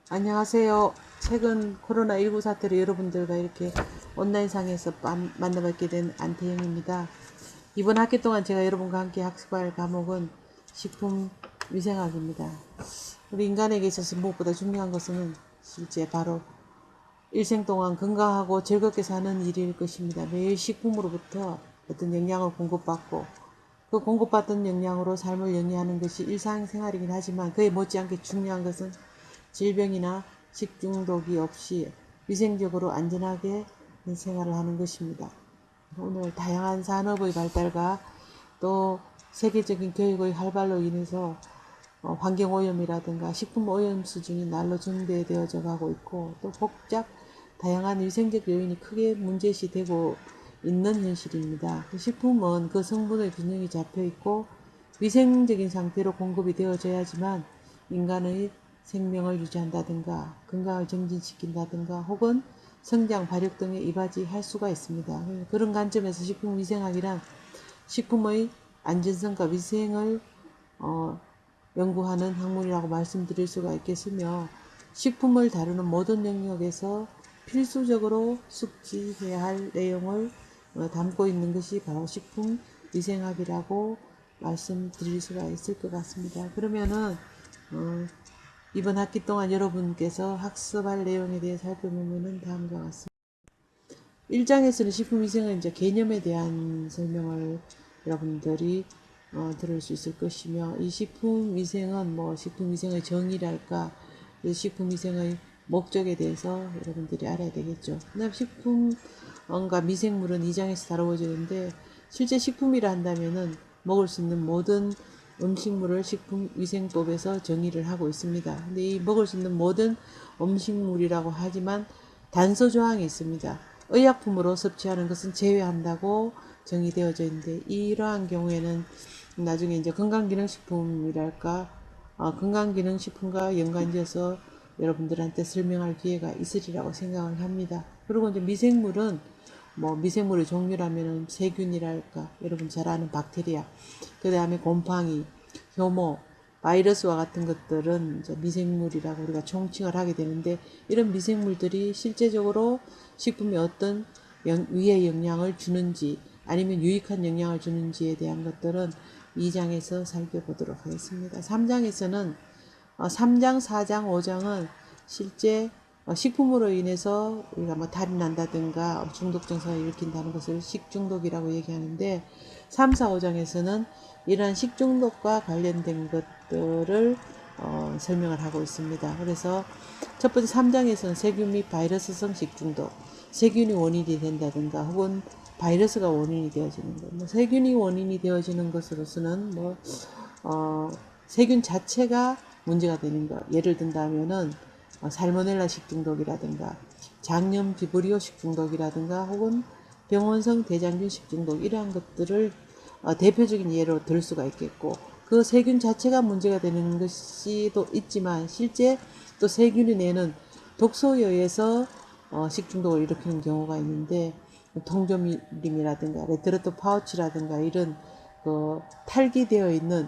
안녕하세요. 최근 코로나19 사태로 여러분들과 이렇게 온라인상에서 만나뵙게 된 안태영입니다. 이번 학기 동안 제가 여러분과 함께 학습할 과목은 식품위생학입니다. 우리 인간에게 있어서 무엇보다 중요한 것은 실제 바로 일생 동안 건강하고 즐겁게 사는 일일 것입니다. 매일 식품으로부터 어떤 영양을 공급받고 그 공급받은 영양으로 삶을 영위하는 것이 일상생활이긴 하지만 그에 못지않게 중요한 것은 질병이나 식중독이 없이 위생적으로 안전하게 생활을 하는 것입니다. 오늘 다양한 산업의 발달과 또 세계적인 교육의 활발로 인해서 환경오염이라든가 식품오염 수준이 날로 증대되어져 가고 있고 또 다양한 위생적 요인이 크게 문제시되고 있는 현실입니다. 식품은 그 성분의 균형이 잡혀 있고 위생적인 상태로 공급이 되어져야지만 인간의 생명을 유지한다든가 건강을 증진시킨다든가 혹은 성장, 발육 등에 이바지할 수가 있습니다. 그런 관점에서 식품위생학이란 식품의 안전성과 위생을 연구하는 학문이라고 말씀드릴 수가 있겠으며 식품을 다루는 모든 영역에서 필수적으로 숙지해야 할 내용을 담고 있는 것이 바로 식품위생학이라고 말씀드릴 수가 있을 것 같습니다. 그러면은 이번 학기 동안 여러분께서 학습할 내용에 대해 살펴보면 다음과 같습니다. 1장에서는 식품위생의 이제 개념에 대한 설명을 여러분들이 들을 수 있을 것이며 이 식품위생은 뭐 식품위생의 정의랄까 식품위생의 목적에 대해서 여러분들이 알아야 되겠죠. 그다음 식품과 미생물은 2장에서 다루어지는데 실제 식품이라 한다면은 먹을 수 있는 모든 음식물을 식품위생법에서 정의를 하고 있습니다. 근데 이 먹을 수 있는 모든 음식물이라고 하지만 단서 조항이 있습니다. 의약품으로 섭취하는 것은 제외한다고 정의되어져 있는데 이러한 경우에는 나중에 이제 건강기능식품이랄까 건강기능식품과 연관지어서 여러분들한테 설명할 기회가 있으리라고 생각을 합니다. 그리고 이제 미생물은 뭐 미생물의 종류라면은 세균이랄까 여러분 잘 아는 박테리아, 그 다음에 곰팡이, 효모, 바이러스와 같은 것들은 이제 미생물이라고 우리가 총칭을 하게 되는데 이런 미생물들이 실제적으로 식품에 어떤 위의 영향을 주는지 아니면 유익한 영향을 주는지에 대한 것들은 2장에서 살펴보도록 하겠습니다. 3장에서는 3장, 4장, 5장은 실제 식품으로 인해서 우리가 뭐 탈이 난다든가 중독 증상을 일으킨다는 것을 식중독이라고 얘기하는데 3, 4, 5장에서는 이러한 식중독과 관련된 것들을 설명을 하고 있습니다. 그래서 첫 번째 3장에서는 세균 및 바이러스성 식중독, 세균이 원인이 된다든가 혹은 바이러스가 원인이 되어지는 것, 뭐 세균이 원인이 되어지는 것으로서는 뭐 세균 자체가 문제가 되는 것. 예를 든다면은 살모넬라 식중독이라든가 장염 비브리오 식중독이라든가 혹은 병원성 대장균 식중독 이러한 것들을 대표적인 예로 들 수가 있겠고 그 세균 자체가 문제가 되는 것이 또 있지만 실제 또 세균이 내는 독소에 의해서 식중독을 일으키는 경우가 있는데 통조림이라든가 레트르토 파우치라든가 이런 탈기되어 있는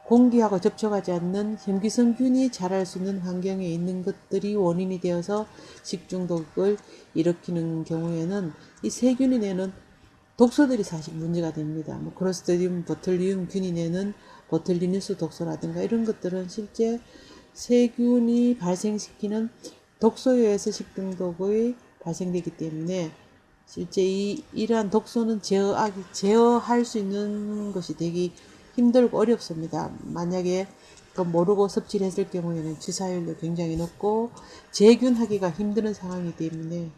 공기하고 접촉하지 않는 현기성균이 자랄 수 있는 환경에 있는 것들이 원인이 되어서 식중독을 일으키는 경우에는 이 세균이 내는 독소들이 사실 문제가 됩니다. 뭐 크로스트리움 보툴리움 균이 내는 보툴리누스 독소라든가 이런 것들은 실제 세균이 발생시키는 독소에 의해서 식중독이 발생되기 때문에 실제 이러한 독소는 제어할 수 있는 것이 되게 힘들고 어렵습니다. 만약에 모르고 섭취를 했을 경우에는 치사율도 굉장히 높고 재균하기가 힘든 상황이기 때문에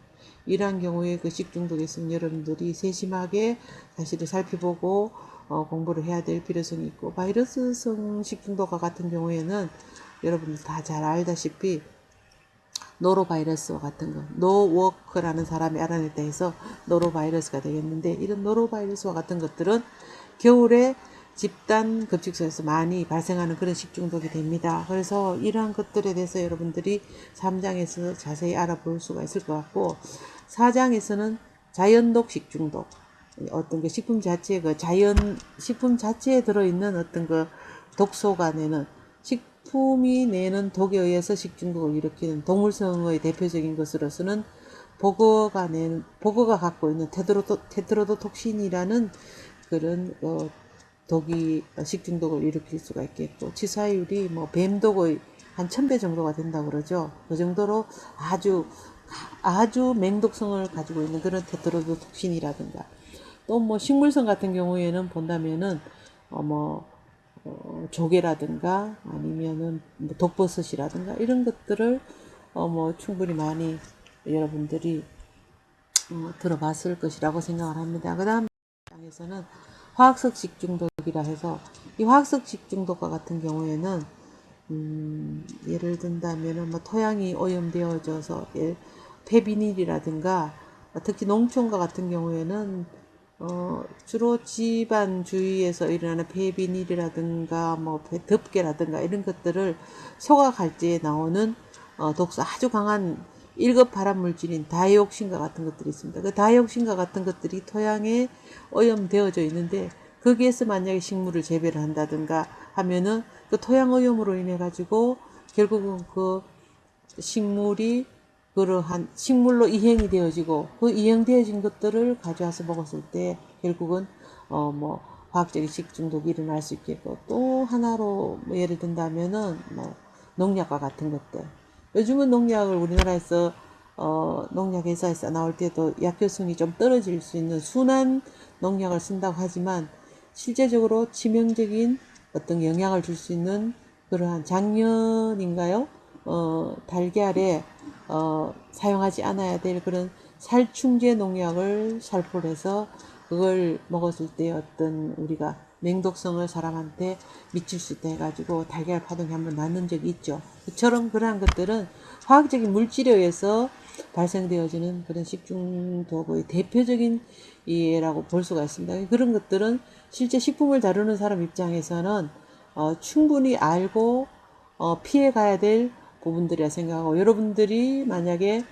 이러한 경우에 그 식중독에 있으면 여러분들이 세심하게 사실을 살펴보고 공부를 해야 될 필요성이 있고 바이러스성 식중독과 같은 경우에는 여러분들 다 잘 알다시피 노로바이러스와 같은 거, 노워크라는 사람이 알아냈다 해서 노로바이러스가 되겠는데 이런 노로바이러스와 같은 것들은 겨울에 집단 급식소에서 많이 발생하는 그런 식중독이 됩니다. 그래서 이러한 것들에 대해서 여러분들이 3장에서 자세히 알아볼 수가 있을 것 같고 4장에서는 자연독 식중독 어떤 그 식품 자체에 식품 자체에 들어있는 어떤 그 독소가 내는 식품이 내는 독에 의해서 식중독을 일으키는 동물성의 대표적인 것으로서는 보거가 갖고 있는 테트로도톡신이라는 그런 독이 식중독을 일으킬 수가 있겠고, 치사율이 뭐 뱀독의 한 1000배 정도가 된다고 그러죠. 그 정도로 아주 맹독성을 가지고 있는 그런 테트로도톡신이라든가, 또 뭐 식물성 같은 경우에는 본다면은 조개라든가 아니면은 뭐 독버섯이라든가 이런 것들을 충분히 많이 여러분들이 들어봤을 것이라고 생각을 합니다. 그 다음 장에서는 화학성 식중독이라 해서, 이 화학성 식중독과 같은 경우에는 예를 든다면은 뭐 토양이 오염되어져서 폐비닐이라든가, 특히 농촌과 같은 경우에는 주로 집안 주위에서 일어나는 폐비닐이라든가 뭐 덮개라든가 이런 것들을 소가 갈 때 나오는 독소 아주 강한 1급 발암 물질인 다이옥신과 같은 것들이 있습니다. 그 다이옥신과 같은 것들이 토양에 오염되어져 있는데, 거기에서 만약에 식물을 재배를 한다든가 하면은 그 토양 오염으로 인해 가지고 결국은 그 식물이 그러한 식물로 이행이 되어지고, 그 이행되어진 것들을 가져와서 먹었을 때 결국은 화학적인 식중독이 일어날 수 있겠고, 또 하나로 뭐 예를 든다면은 뭐 농약과 같은 것들. 요즘은 농약을 우리나라에서 농약 회사에서 나올 때도 약효성이 좀 떨어질 수 있는 순한 농약을 쓴다고 하지만, 실제적으로 치명적인 어떤 영향을 줄 수 있는 그러한 작년인가요? 달걀에 사용하지 않아야 될 그런 살충제 농약을 살포를 해서 그걸 먹었을 때 어떤 우리가 맹독성을 사람한테 미칠 수 있다 해가지고 달걀 파동이 한번 났는 적이 있죠. 그처럼 그러한 것들은 화학적인 물질에 의해서 발생되어지는 그런 식중독의 대표적인 예라고 볼 수가 있습니다. 그런 것들은 실제 식품을 다루는 사람 입장에서는 충분히 알고 피해 가야 될 부분들이라 생각하고, 여러분들이 만약에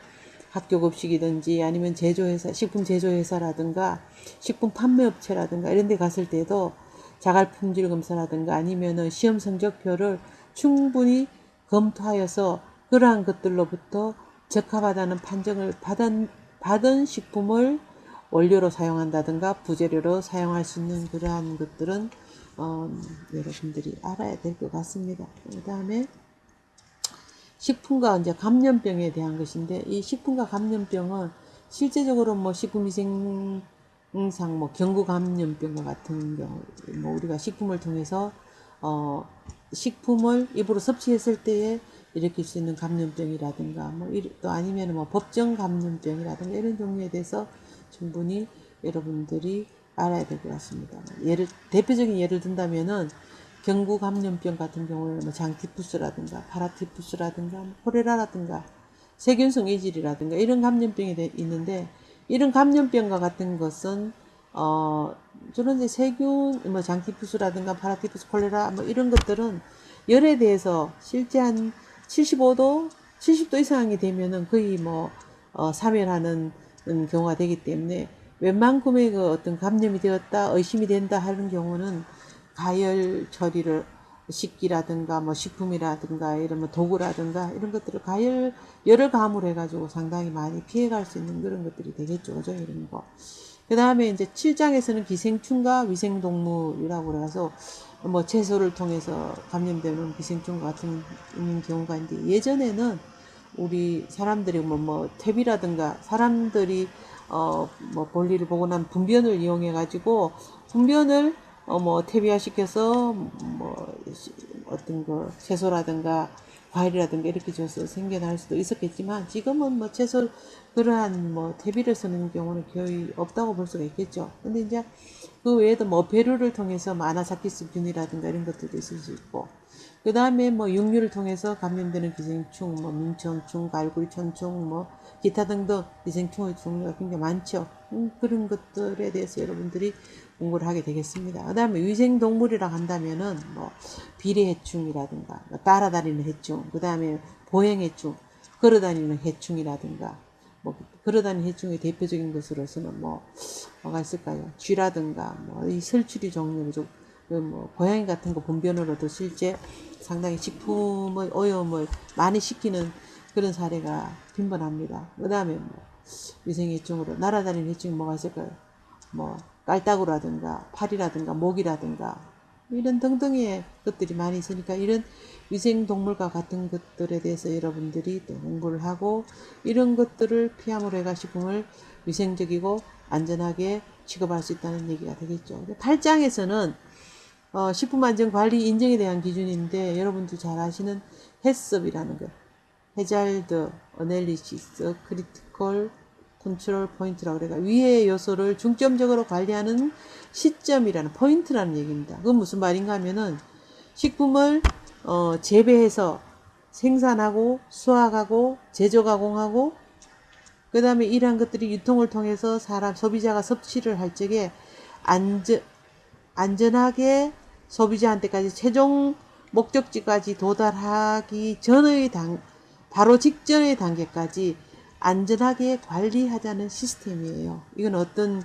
학교 급식이든지 아니면 제조회사, 식품 제조회사라든가 식품 판매업체라든가 이런 데 갔을 때도 자갈 품질 검사라든가 아니면은 시험 성적표를 충분히 검토하여서 그러한 것들로부터 적합하다는 판정을 받은 식품을 원료로 사용한다든가 부재료로 사용할 수 있는 그러한 것들은 여러분들이 알아야 될 것 같습니다. 그 다음에 식품과 이제 감염병에 대한 것인데, 이 식품과 감염병은 실제적으로 뭐 식품위생상 뭐 경구 감염병과 같은 경우, 뭐 우리가 식품을 통해서 식품을 입으로 섭취했을 때에 일으킬 수 있는 감염병이라든가 또 아니면 뭐 법정 감염병이라든가 이런 종류에 대해서 충분히 여러분들이 알아야 될 것 같습니다. 대표적인 예를 든다면은 경구 감염병 같은 경우에는 뭐 장티푸스라든가 파라티푸스라든가 콜레라라든가 세균성 이질이라든가 이런 감염병이 있는데, 이런 감염병과 같은 것은 주로 이제 세균 뭐 장티푸스라든가 파라티푸스 콜레라 뭐 이런 것들은 열에 대해서 실제 한 75도 70도 이상이 되면은 거의 사멸하는 경우가 되기 때문에, 웬만큼의 그 어떤 감염이 되었다 의심이 된다 하는 경우는 가열 처리를 식기라든가 뭐 식품이라든가 이런 뭐 도구라든가 이런 것들을 열을 감으로 해가지고 상당히 많이 피해갈 수 있는 그런 것들이 되겠죠. 그죠? 이런 거. 그 다음에 이제 7장에서는 기생충과 위생동물이라고 그래서 뭐 채소를 통해서 감염되는 기생충 같은 경우가 있는데, 예전에는 우리 사람들이 퇴비라든가 사람들이 볼일을 보고 난 분변을 이용해 가지고 분변을 퇴비화 시켜서 어떤 거 채소라든가 과일이라든가 이렇게 줘서 생겨날 수도 있었겠지만, 지금은 채소 그러한 퇴비를 쓰는 경우는 거의 없다고 볼 수가 있겠죠. 근데 이제 그 외에도 배류를 통해서 아나사키스균이라든가 이런 것들도 있을 수 있고, 그 다음에 육류를 통해서 감염되는 기생충, 민청충, 갈구리천충, 기타 등등 기생충의 종류가 굉장히 많죠. 그런 것들에 대해서 여러분들이 공부를 하게 되겠습니다. 그 다음에 위생동물이라 한다면은 비례해충이라든가 따라다니는 해충, 그 다음에 보행해충, 걸어다니는 해충이라든가 걸어다니는 해충의 대표적인 것으로서는 뭐가 있을까요? 쥐라든가 이 설치류 종류 그 뭐 고양이 같은 거 분변으로도 실제 상당히 식품의 오염을 많이 시키는 그런 사례가 빈번합니다. 그 다음에 뭐 위생해충으로 날아다니는 해충이 뭐가 있을까요? 뭐 깔따구라든가 파리라든가 모기라든가 이런 등등의 것들이 많이 있으니까 이런 위생동물과 같은 것들에 대해서 여러분들이 또 공부를 하고 이런 것들을 피함으로 해가 식품을 위생적이고 안전하게 취급할 수 있다는 얘기가 되겠죠. 8장에서는 식품안전관리 인증에 대한 기준인데 여러분도 잘 아시는 해썹이라는 것, 해잘드, 어널리시스, 크리티컬, 컨트롤 포인트라고 그래가 위의 요소를 중점적으로 관리하는 시점이라는 포인트라는 얘기입니다. 그건 무슨 말인가 하면은 식품을 재배해서 생산하고 수확하고 제조 가공하고 그 다음에 이러한 것들이 유통을 통해서 사람 소비자가 섭취를 할 적에 안전하게 소비자한테까지 최종 목적지까지 도달하기 전의 바로 직전의 단계까지 안전하게 관리하자는 시스템이에요. 이건 어떤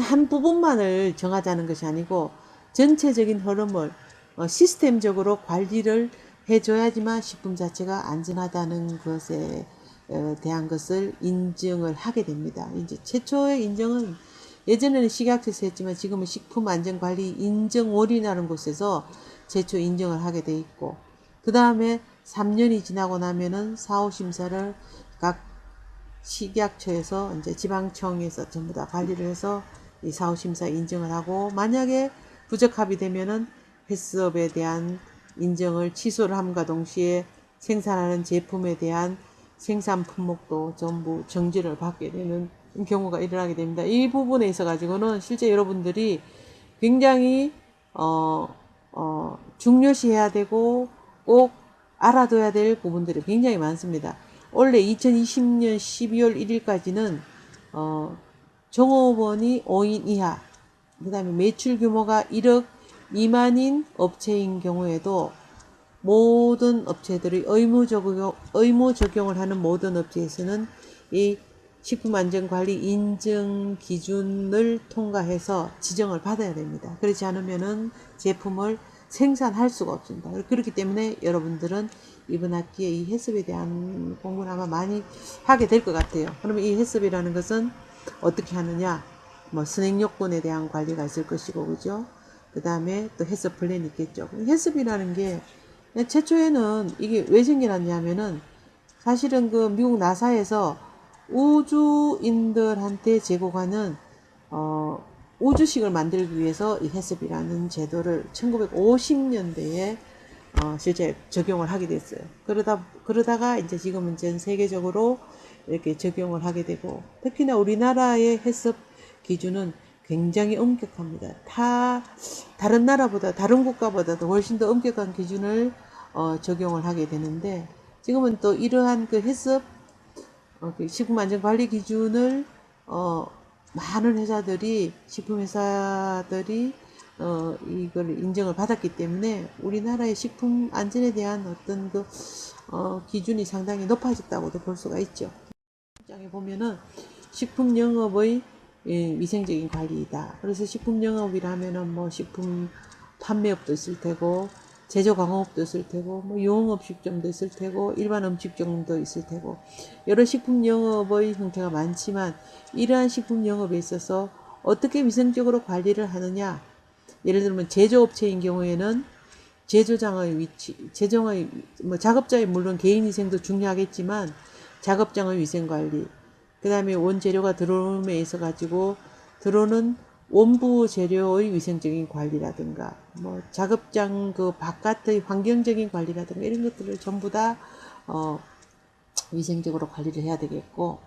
한 부분만을 정하자는 것이 아니고 전체적인 흐름을 시스템적으로 관리를 해줘야지만 식품 자체가 안전하다는 것에 대한 것을 인증을 하게 됩니다. 이제 최초의 인증은 예전에는 식약처에서 했지만 지금은 식품안전관리인증원이라는 곳에서 최초 인증을 하게 돼 있고 그 다음에 3년이 지나고 나면은 사후심사를 각 식약처에서 이제 지방청에서 전부 다 관리를 해서 이 사후심사 인증을 하고 만약에 부적합이 되면은 해썹에 대한 인증을 취소를 함과 동시에 생산하는 제품에 대한 생산 품목도 전부 정지를 받게 되는 경우가 일어나게 됩니다. 이 부분에 있어 가지고는 실제 여러분들이 굉장히 중요시해야 되고 꼭 알아둬야 될 부분들이 굉장히 많습니다. 원래 2020년 12월 1일까지는 종업원이 5인 이하 그 다음에 매출 규모가 1억 미만인 업체인 경우에도 모든 업체들이 의무 적용을 하는 모든 업체에서는 이 식품안전관리 인증 기준을 통과해서 지정을 받아야 됩니다. 그렇지 않으면은 제품을 생산할 수가 없습니다. 그렇기 때문에 여러분들은 이번 학기에 이 해썹에 대한 공부를 아마 많이 하게 될 것 같아요. 그러면 이 해썹이라는 것은 어떻게 하느냐? 뭐 선행요건에 대한 관리가 있을 것이고, 그죠? 그 다음에 또 해썹 플랜이 있겠죠. 해썹이라는 게 최초에는 이게 왜 생겨났냐면은 사실은 그 미국 나사에서 우주인들한테 제공하는 우주식을 만들기 위해서 이 해썹이라는 제도를 1950년대에 실제 적용을 하게 됐어요. 그러다가 이제 지금은 전 세계적으로 이렇게 적용을 하게 되고 특히나 우리나라의 해썹 기준은 굉장히 엄격합니다. 다른 나라보다 다른 국가보다도 훨씬 더 엄격한 기준을 적용을 하게 되는데 지금은 또 이러한 그 해썹 그 식품안전관리 기준을 많은 회사들이 식품회사들이 이걸 인정을 받았기 때문에 우리나라의 식품 안전에 대한 어떤 그 기준이 상당히 높아졌다고도 볼 수가 있죠. 장에 보면은 식품 영업의 위생적인 관리이다. 그래서 식품 영업이라면은 뭐 식품 판매업도 있을 테고 제조 강업도 있을 테고 뭐 유흥업식점도 있을 테고 일반 음식점도 있을 테고 여러 식품 영업의 형태가 많지만 이러한 식품 영업에 있어서 어떻게 위생적으로 관리를 하느냐. 예를 들면 제조업체인 경우에는 제조장의 위치, 제정의 뭐 작업자의 물론 개인위생도 중요하겠지만 작업장의 위생관리, 그 다음에 원재료가 들어옴에 있어 가지고 들어오는 원부 재료의 위생적인 관리라든가 뭐 작업장 그 바깥의 환경적인 관리라든가 이런 것들을 전부 다 위생적으로 관리를 해야 되겠고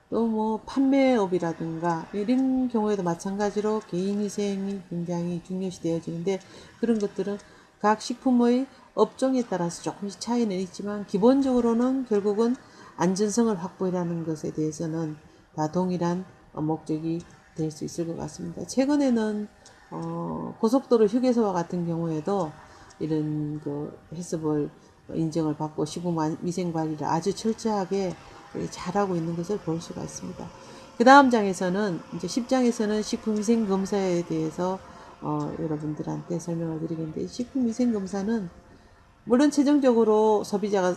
또 뭐 판매업이라든가 이런 경우에도 마찬가지로 개인위생이 굉장히 중요시 되어지는데 그런 것들은 각 식품의 업종에 따라서 조금씩 차이는 있지만 기본적으로는 결국은 안전성을 확보하는 것에 대해서는 다 동일한 목적이 될 수 있을 것 같습니다. 최근에는 고속도로 휴게소와 같은 경우에도 이런 그 해썹을 인정을 받고 식품 위생 관리를 아주 철저하게 잘하고 있는 것을 볼 수가 있습니다. 그 다음 장에서는 이제 10장에서는 식품위생검사에 대해서 여러분들한테 설명을 드리겠는데, 식품위생검사는 물론 최종적으로 소비자가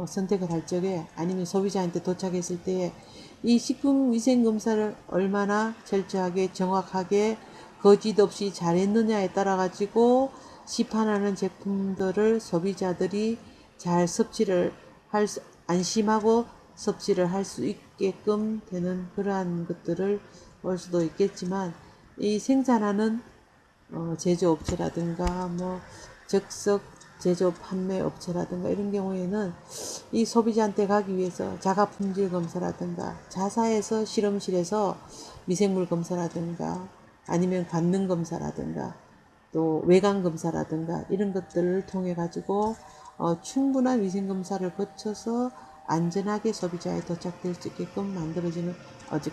선택을 할 적에 아니면 소비자한테 도착했을 때 이 식품위생검사를 얼마나 철저하게 정확하게 거짓 없이 잘했느냐에 따라 가지고 시판하는 제품들을 소비자들이 잘 섭취를 안심하고 섭취를 할 수 있게끔 되는 그러한 것들을 볼 수도 있겠지만, 이 생산하는 제조업체라든가 뭐 즉석 제조 판매 업체라든가 이런 경우에는 이 소비자한테 가기 위해서 자가 품질 검사라든가 자사에서 실험실에서 미생물 검사라든가 아니면 관능 검사라든가 또 외관 검사라든가 이런 것들을 통해 가지고 충분한 위생 검사를 거쳐서 안전하게 소비자에 도착될 수 있게끔 만들어지는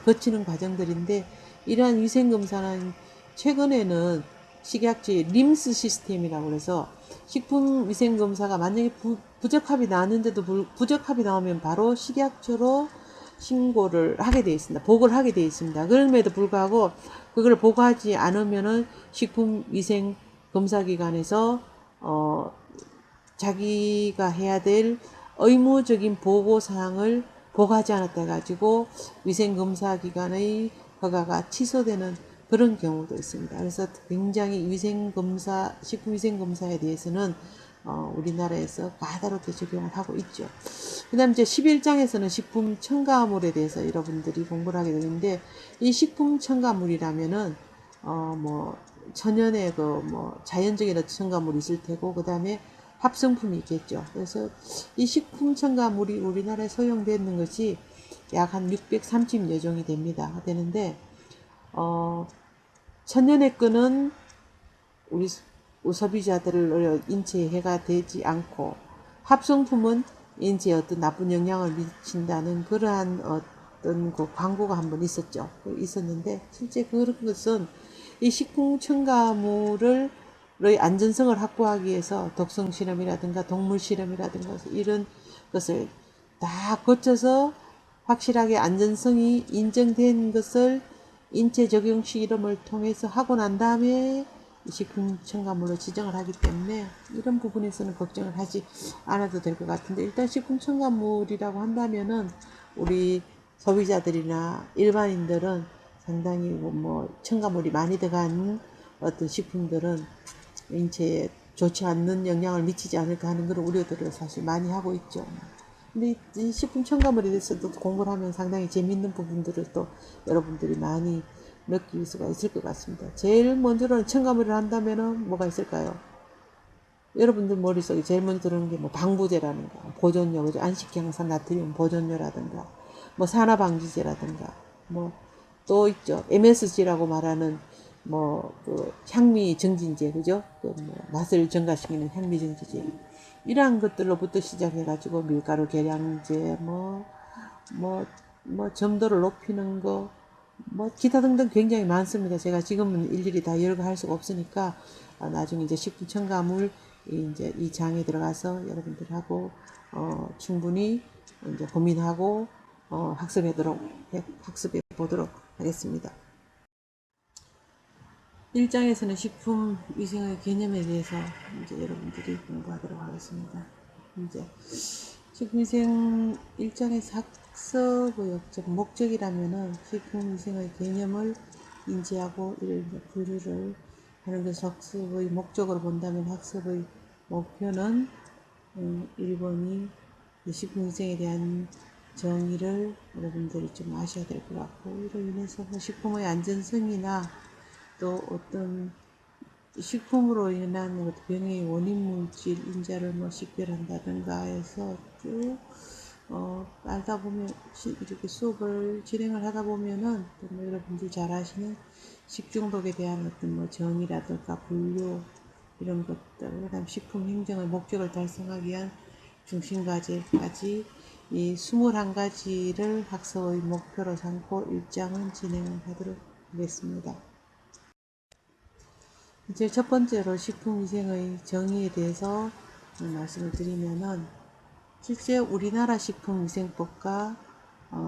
거치는 과정들인데, 이러한 위생 검사는 최근에는 식약처의 림스 시스템이라고 해서 식품위생검사가 만약에 부적합이 나왔는데도 부적합이 나오면 바로 식약처로 신고를 하게 되어 있습니다. 보고를 하게 되어 있습니다. 그럼에도 불구하고 그걸 보고하지 않으면은 식품위생검사기관에서 자기가 해야 될 의무적인 보고사항을 보고하지 않았다 해가지고 위생검사기관의 허가가 취소되는 그런 경우도 있습니다. 그래서 굉장히 위생검사, 식품위생검사에 대해서는 우리나라에서 까다롭게 적용을 하고 있죠. 그 다음 이제 11장에서는 식품 첨가물에 대해서 여러분들이 공부를 하게 되는데, 이 식품 첨가물이라면은 뭐 천연의 자연적인 첨가물이 있을 테고, 그 다음에 합성품이 있겠죠. 그래서 이 식품 첨가물이 우리나라에 소용되는 것이 약 한 630여 종이 되는데, 천연의 끈은 우리 소비자들을 인체에 해가 되지 않고, 합성품은 인체에 어떤 나쁜 영향을 미친다는 그러한 어떤 그 광고가 한번 있었는데, 실제 그런 것은 이 식품 첨가물을 안전성을 확보하기 위해서 독성 실험이라든가 동물 실험이라든가 이런 것을 다 거쳐서 확실하게 안전성이 인정된 것을 인체 적용 실험을 통해서 하고 난 다음에 식품 첨가물로 지정을 하기 때문에 이런 부분에서는 걱정을 하지 않아도 될 것 같은데, 일단 식품 첨가물이라고 한다면은 우리 소비자들이나 일반인들은 상당히 뭐 첨가물이 많이 들어간 어떤 식품들은 인체에 좋지 않는 영향을 미치지 않을까 하는 그런 우려들을 사실 많이 하고 있죠. 근데 이 식품 첨가물에 대해서도 공부를 하면 상당히 재미있는 부분들을 또 여러분들이 많이 느낄 수가 있을 것 같습니다. 제일 먼저는 첨가물을 한다면은 뭐가 있을까요? 여러분들 머릿속에 제일 먼저 들어오는 게 뭐 방부제라든가 보존료, 그죠? 안식향산 나트륨 보존료라든가 뭐 산화방지제라든가 뭐 또 있죠. MSG라고 말하는 그 향미 증진제, 그죠? 뭐 맛을 증가시키는 향미 증진제, 이러한 것들로부터 시작해가지고 밀가루 계량제, 점도를 높이는 거, 기타 등등 굉장히 많습니다. 제가 지금은 일일이 다 열거할 수가 없으니까, 나중에 이제 식품 첨가물, 이제 이 장에 들어가서 여러분들하고, 충분히 이제 고민하고, 학습해 보도록 하겠습니다. 1장에서는 식품 위생의 개념에 대해서 이제 여러분들이 공부하도록 하겠습니다. 이제 식품위생 1장에서 학습의 목적이라면은 식품위생의 개념을 인지하고 이를 분류를 하는 것을 학습의 목적으로 본다면, 학습의 목표는 1번이 식품위생에 대한 정의를 여러분들이 좀 아셔야 될 것 같고, 이로 인해서 식품의 안전성이나 또 어떤 식품으로 인한 병의 원인 물질 인자를 식별한다든가 해서 쭉 알다 보면, 이렇게 수업을 진행을 하다 보면은 여러분들 잘 아시는 식중독에 대한 어떤 정의라든가 분류 이런 것들, 그다음 식품 행정의 목적을 달성하기 위한 중심과제까지 이 21가지를 학습의 목표로 삼고 1장은 진행을 하도록 하겠습니다. 이제 첫 번째로 식품위생의 정의에 대해서 말씀을 드리면은, 실제 우리나라 식품위생법과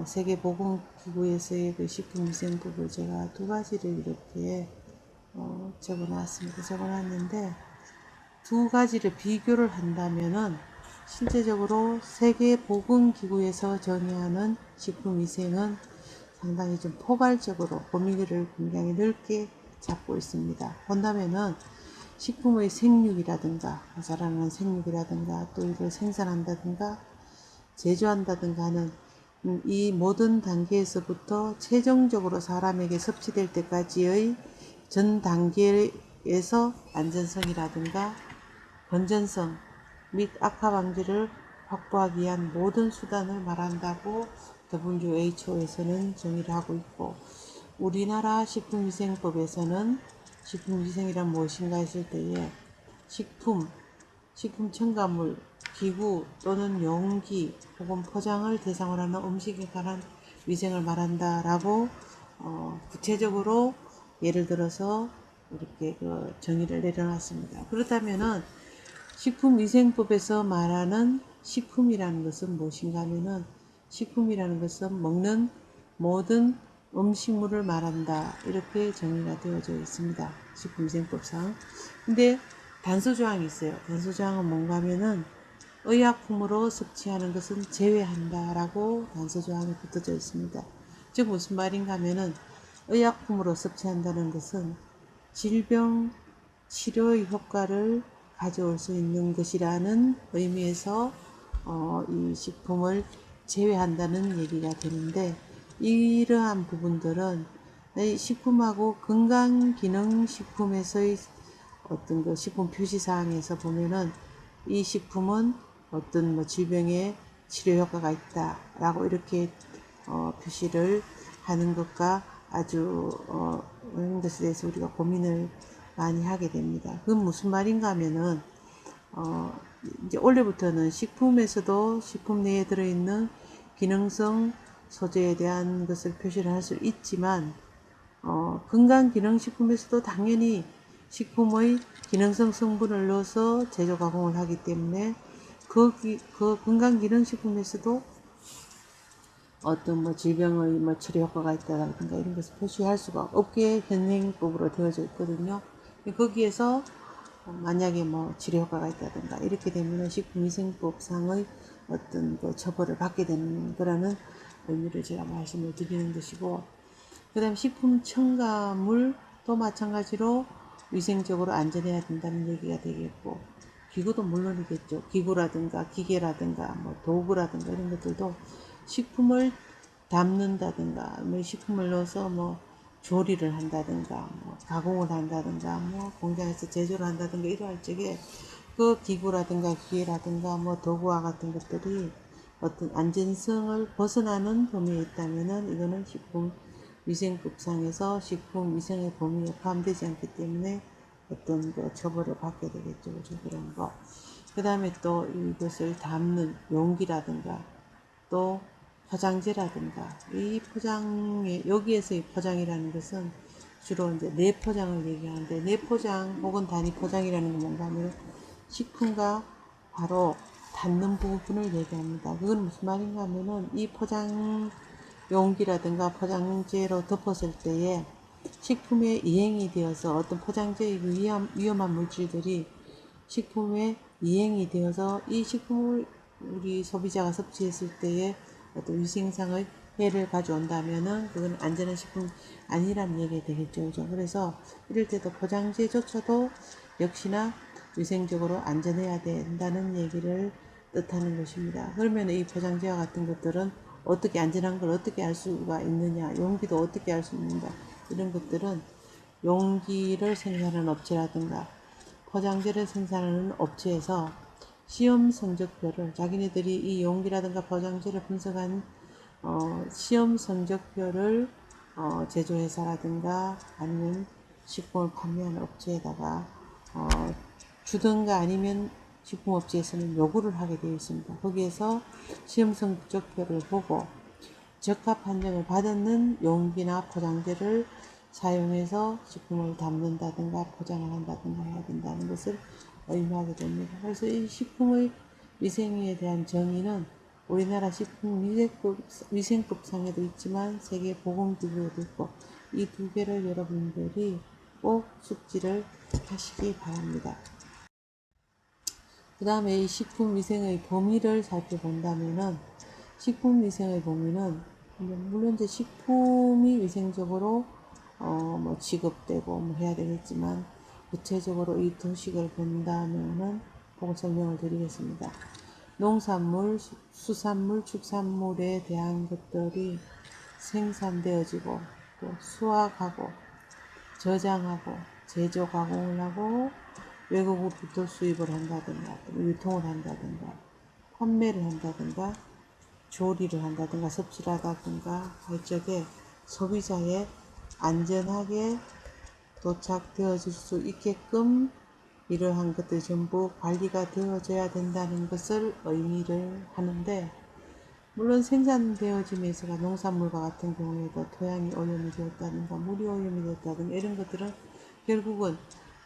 세계보건기구에서의 그 식품위생법을 제가 두 가지를 이렇게 적어놨습니다. 적어놨는데 두 가지를 비교를 한다면은 실제적으로 세계보건기구에서 정의하는 식품위생은 상당히 좀 포괄적으로 범위를 굉장히 넓게 잡고 있습니다. 본다면은 식품의 생육이라든가 자라는 생육이라든가 또 이를 생산한다든가 제조한다든가 하는 이 모든 단계에서부터 최종적으로 사람에게 섭취될 때까지의 전 단계에서 안전성이라든가 건전성 및 악화 방지를 확보하기 위한 모든 수단을 말한다고 WHO에서는 정의를 하고 있고, 우리나라 식품위생법에서는 식품위생이란 무엇인가 했을 때에 식품 첨가물, 기구 또는 용기 혹은 포장을 대상으로 하는 음식에 관한 위생을 말한다라고 구체적으로 예를 들어서 이렇게 그 정의를 내려놨습니다. 그렇다면은 식품위생법에서 말하는 식품이라는 것은 무엇인가 하면은 식품이라는 것은 먹는 모든 음식물을 말한다. 이렇게 정의가 되어져 있습니다. 식품위생법상. 근데 단서조항이 있어요. 단서조항은 뭔가 하면은 의약품으로 섭취하는 것은 제외한다 라고 단서조항이 붙어져 있습니다. 즉 무슨 말인가 하면은 의약품으로 섭취한다는 것은 질병 치료의 효과를 가져올 수 있는 것이라는 의미에서 이 식품을 제외한다는 얘기가 되는데, 이러한 부분들은 식품하고 건강기능식품에서의 어떤 그 식품 표시사항에서 보면은 이 식품은 어떤 뭐 질병에 치료 효과가 있다라고 이렇게 표시를 하는 것과 아주 이런 것에 대해서 우리가 고민을 많이 하게 됩니다. 그건 무슨 말인가 하면은 이제 올해부터는 식품에서도 식품 내에 들어있는 기능성 소재에 대한 것을 표시를 할 수 있지만 건강기능식품에서도 당연히 식품의 기능성 성분을 넣어서 제조 가공을 하기 때문에 그 건강기능식품에서도 어떤 뭐 질병의 뭐 치료 효과가 있다든가 이런 것을 표시할 수가 없게 현행법으로 되어져 있거든요. 거기에서 만약에 뭐 치료 효과가 있다든가 이렇게 되면 식품위생법상의 어떤 그 처벌을 받게 되는 거라는 의미를 제가 말씀을 드리는 것이고, 그 다음 식품 첨가물도 마찬가지로 위생적으로 안전해야 된다는 얘기가 되겠고, 기구도 물론이겠죠. 기구라든가 기계라든가 뭐 도구라든가 이런 것들도 식품을 담는다든가 뭐 식품을 넣어서 뭐 조리를 한다든가 뭐 가공을 한다든가 뭐 공장에서 제조를 한다든가 이러할 적에 그 기구라든가 기계라든가 뭐 도구와 같은 것들이 어떤 안전성을 벗어나는 범위에 있다면은 이거는 식품위생법상에서 식품위생의 범위에 포함되지 않기 때문에 어떤 그 처벌을 받게 되겠죠. 그죠? 그런 거. 그 다음에 또 이것을 담는 용기라든가 또 포장재라든가 이 포장에 여기에서의 포장이라는 것은 주로 이제 내포장을 얘기하는데, 내포장 혹은 단위 포장이라는 건 뭔가 하면 식품과 바로 닿는 부분을 얘기합니다. 그건 무슨 말인가 하면은 이 포장 용기라든가 포장재로 덮었을 때에 식품에 이행이 되어서 어떤 포장재의 위험한 물질들이 식품에 이행이 되어서 이 식품을 우리 소비자가 섭취했을 때에 어떤 위생상의 해를 가져온다면은 그건 안전한 식품 아니라는 얘기가 되겠죠. 그죠? 그래서 이럴 때도 포장재조차도 역시나 위생적으로 안전해야 된다는 얘기를 뜻하는 것입니다. 그러면 이 포장재와 같은 것들은 어떻게 안전한 걸 어떻게 알 수가 있느냐, 용기도 어떻게 알 수 있는가, 이런 것들은 용기를 생산하는 업체라든가 포장재를 생산하는 업체에서 시험 성적표를 자기네들이 이 용기라든가 포장재를 분석한 시험 성적표를 제조회사라든가 아니면 식품을 판매하는 업체에다가 주든가 아니면 식품업체에서는 요구를 하게 되어 있습니다. 거기에서 시험 성적표를 보고 적합 판정을 받는 용기나 포장재를 사용해서 식품을 담는다든가 포장을 한다든가 해야 된다는 것을 의미하게 됩니다. 그래서 이 식품의 위생에 대한 정의는 우리나라 식품 위생법 상에도 있지만 세계보건기구에도 있고 이 두 개를 여러분들이 꼭 숙지를 하시기 바랍니다. 그 다음에 이 식품위생의 범위를 살펴본다면은 식품위생의 범위는 물론 이제 식품이 위생적으로 뭐 취급되고 뭐 해야 되겠지만 구체적으로 이 도식을 본다면은 보고 설명을 드리겠습니다. 농산물, 수산물, 축산물에 대한 것들이 생산되어지고 또 수확하고 저장하고 제조 가공을 하고 외국으로부터 수입을 한다든가 유통을 한다든가 판매를 한다든가 조리를 한다든가 섭취를 하다든가 할 적에 소비자의 안전하게 도착되어질 수 있게끔 이러한 것들이 전부 관리가 되어져야 된다는 것을 의미를 하는데, 물론 생산되어짐에서가 농산물과 같은 경우에도 토양이 오염이 되었다든가 물이 오염이 되었다든가 이런 것들은 결국은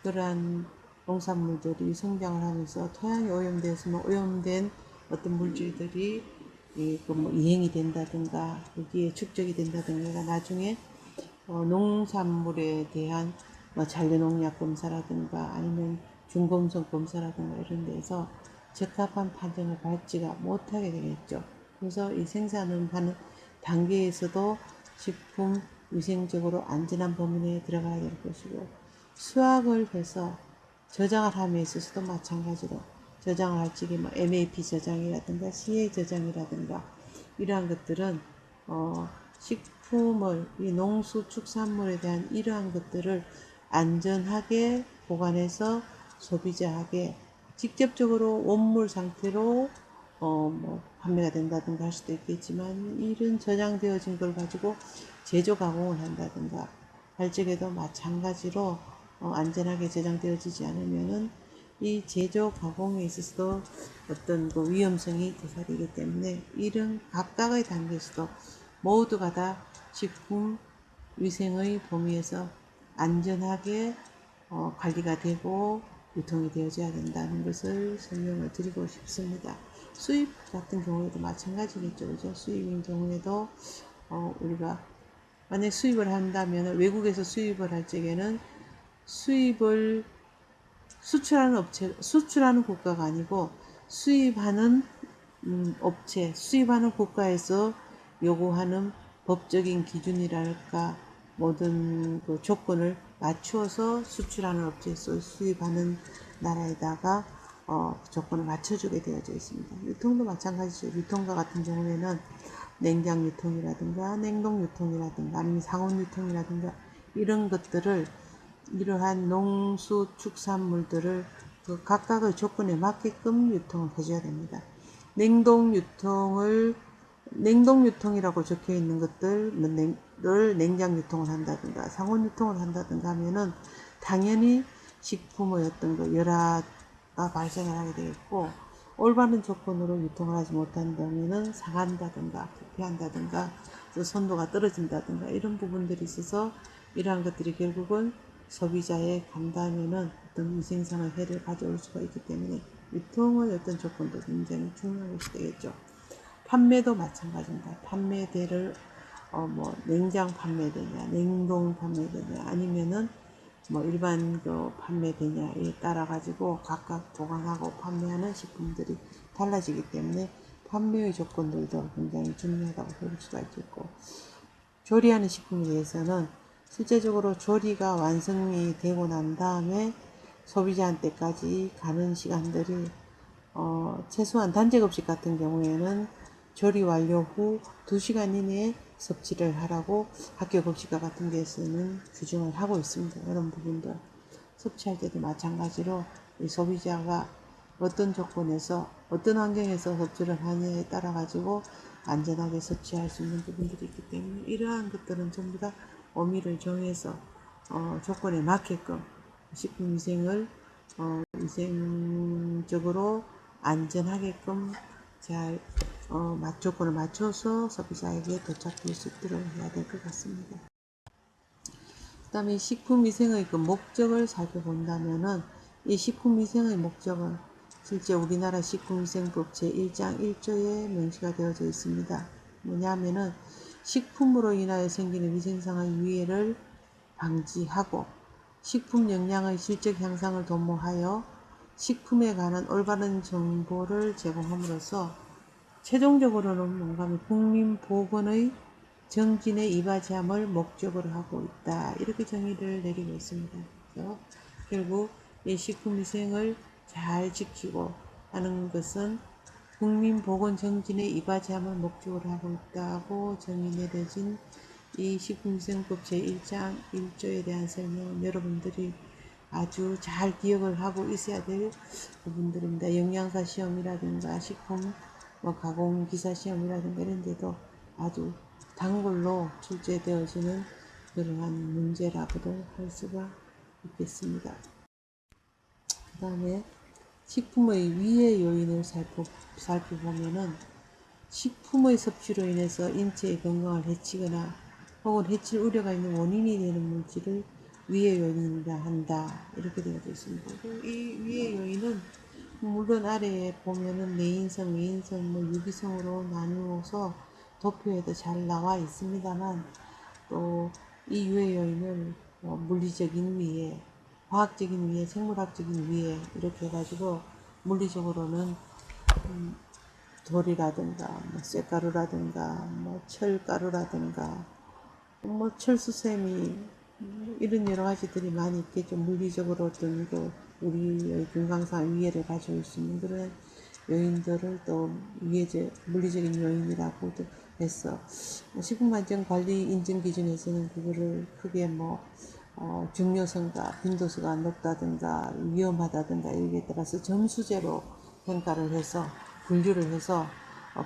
그러한 농산물들이 성장을 하면서 토양이 오염되었으면 오염된 어떤 물질들이 이행이 된다든가 여기에 축적이 된다든가 나중에 농산물에 대한 잔류농약 검사라든가 아니면 중금속 검사라든가 이런 데서 적합한 판정을 받지가 못하게 되겠죠. 그래서 이 생산을 하는 단계에서도 식품 위생적으로 안전한 범위 내에 들어가야 될 것이고, 수확을 해서 저장을 함에 있어서도 마찬가지로 저장을 할 적에 MAP 저장이라든가 CA 저장이라든가 이러한 것들은 식품을 이 농수축산물에 대한 이러한 것들을 안전하게 보관해서 소비자에게 직접적으로 원물 상태로 판매가 된다든가 할 수도 있겠지만 이런 저장되어진 걸 가지고 제조 가공을 한다든가 할 적에도 마찬가지로 안전하게 저장되어지지 않으면은 이 제조 가공에 있어서도 어떤 그 위험성이 도사리기 때문에 이런 각각의 단계에서도 모두가 다 식품 위생의 범위에서 안전하게 관리가 되고 유통이 되어져야 된다는 것을 설명을 드리고 싶습니다. 수입 같은 경우에도 마찬가지겠죠. 그죠? 수입인 경우에도 우리가 만약 수입을 한다면 외국에서 수입을 할 적에는 수입을 수출하는 국가가 아니고 수입하는 업체, 수입하는 국가에서 요구하는 법적인 기준이랄까 모든 그 조건을 맞추어서 수출하는 업체에서 수입하는 나라에다가 조건을 맞춰주게 되어져 있습니다. 유통도 마찬가지죠. 유통과 같은 경우에는 냉장 유통이라든가 냉동 유통이라든가 아니면 상온 유통이라든가 이런 것들을 이러한 농수축산물들을 그 각각의 조건에 맞게끔 유통을 해줘야 됩니다. 냉동 유통이라고 적혀 있는 것들을 냉장 유통을 한다든가 상온 유통을 한다든가 하면은 당연히 식품의 어떤 그 열화가 발생을 하게 되겠고, 올바른 조건으로 유통을 하지 못한다면은 상한다든가 부패한다든가 선도가 떨어진다든가 이런 부분들이 있어서 이러한 것들이 결국은 소비자의 감당에는 어떤 위생상의 해를 가져올 수가 있기 때문에 유통의 어떤 조건도 굉장히 중요한 것이 되겠죠. 판매도 마찬가지입니다. 판매대를 냉장 판매되냐, 냉동 판매되냐, 아니면은 일반 그 판매되냐에 따라 가지고 각각 보관하고 판매하는 식품들이 달라지기 때문에 판매의 조건들도 굉장히 중요하다고 볼 수가 있겠고, 조리하는 식품에 대해서는 실제적으로 조리가 완성이 되고 난 다음에 소비자한테까지 가는 시간들이 최소한 단체급식 같은 경우에는 조리 완료 후 2시간 이내에 섭취를 하라고 학교 급식과 같은 데서는 규정을 하고 있습니다. 이런 부분들 섭취할 때도 마찬가지로 이 소비자가 어떤 조건에서 어떤 환경에서 섭취를 하느냐에 따라 가지고 안전하게 섭취할 수 있는 부분들이 있기 때문에 이러한 것들은 전부 다 의미를 정해서 조건에 맞게끔 식품위생을 위생적으로 안전하게끔 잘 조건을 맞춰서 소비자에게 도착될 수 있도록 해야 될 것 같습니다. 그 다음에 식품위생의 그 목적을 살펴본다면은 이 식품위생의 목적은 실제 우리나라 식품위생법 제1장 1조에 명시가 되어져 있습니다. 뭐냐면은 식품으로 인하여 생기는 위생상의 위해를 방지하고 식품 영양의 질적 향상을 도모하여 식품에 관한 올바른 정보를 제공함으로써 최종적으로는 뭔가 하면 국민 보건의 정진에 이바지함을 목적으로 하고 있다. 이렇게 정의를 내리고 있습니다. 그래서 결국 이 식품위생을 잘 지키고 하는 것은 국민 보건 정진에 이바지함을 목적으로 하고 있다고 정의 내려진 이 식품위생법 제1장 1조에 대한 설명은 여러분들이 아주 잘 기억을 하고 있어야 될 부분들입니다. 영양사 시험이라든가 식품 가공기사 시험이라든가 이런 데도 아주 단골로 출제되어지는 그러한 문제라고도 할 수가 있겠습니다. 그 다음에 식품의 위해 요인을 살펴보면은 식품의 섭취로 인해서 인체의 건강을 해치거나 혹은 해칠 우려가 있는 원인이 되는 물질을 위해 요인이라 한다. 이렇게 되어져 있습니다. 이 위해 요인은 물론 아래에 보면은 내인성, 외인성, 유기성으로 나누어서 도표에도 잘 나와 있습니다만 또 이 위해 요인을 물리적인 위해, 화학적인 위해, 생물학적인 위해 이렇게 해가지고 물리적으로는 돌이라든가 쇠가루라든가 철가루라든가 철수세미 이런 여러 가지들이 많이 있겠죠. 물리적으로 어떤 우리의 건강상 위해를 가지고 있는 그런 요인들을 또 물리적인 요인이라고도 해서 식품안전관리 인증 기준에서는 그거를 크게 중요성과 빈도수가 높다든가 위험하다든가 여기에 따라서 점수제로 평가를 해서 분류를 해서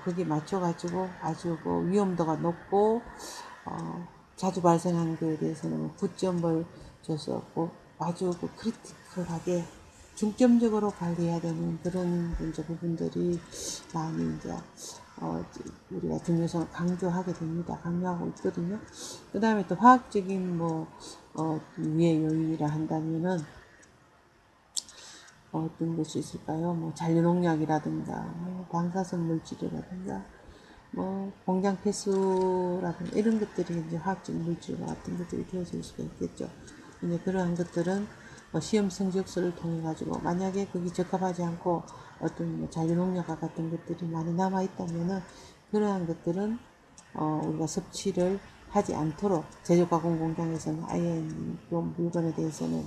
거기에 맞춰가지고 아주 위험도가 높고 자주 발생하는 거에 대해서는 9점을 줘서 아주 크리티컬하게 중점적으로 관리해야 되는 그런 이제 부분들이 많이 이제 우리가 중요성을 강조하게 됩니다. 강조하고 있거든요. 그 다음에 또 화학적인 위해 요인이라 한다면은 어떤 것이 있을까요? 잔류농약이라든가 방사선 물질이라든가 공장 폐수라든가 이런 것들이 이제 화학적 물질 같은 것들이 되어질 수가 있겠죠. 이제 그러한 것들은 시험 성적서를 통해 가지고 만약에 거기 적합하지 않고 어떤 잔류농약과 같은 것들이 많이 남아 있다면은 그러한 것들은 우리가 섭취를 하지 않도록 제조가공 공장에서는 아예 그런 물건에 대해서는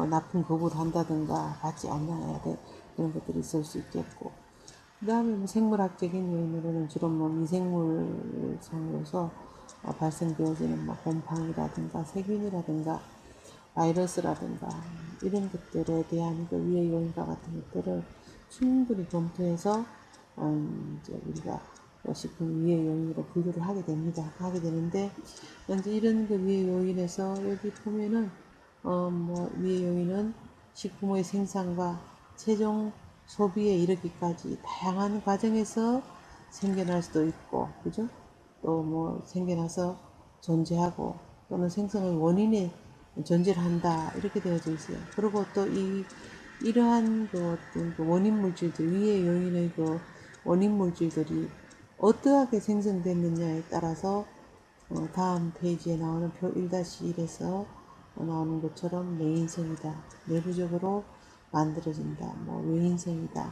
납품 거부를 한다든가 받지 않아야 돼 그런 것들이 있을 수 있겠고 그 다음에 생물학적인 요인으로는 주로 미생물상으로서 발생되어지는 곰팡이라든가 세균이라든가 바이러스라든가 이런 것들에 대한 위해 요인과 같은 것들을 충분히 검토해서 이제 우리가 식품 위해 요인으로 분류를 하게 됩니다. 하게 되는데 이제 이런 위해 요인에서 여기 보면은 위해 요인은 식품의 생산과 최종 소비에 이르기까지 다양한 과정에서 생겨날 수도 있고, 그죠? 또 생겨나서 존재하고 또는 생성의 원인에 존재를 한다 이렇게 되어져 있어요. 그리고 또 이러한 어떤 원인 물질들 위의 요인의 원인 물질들이 어떠하게 생성됐느냐에 따라서 다음 페이지에 나오는 표 1-1에서 나오는 것처럼 내인성이다. 내부적으로 만들어진다. 외인성이다.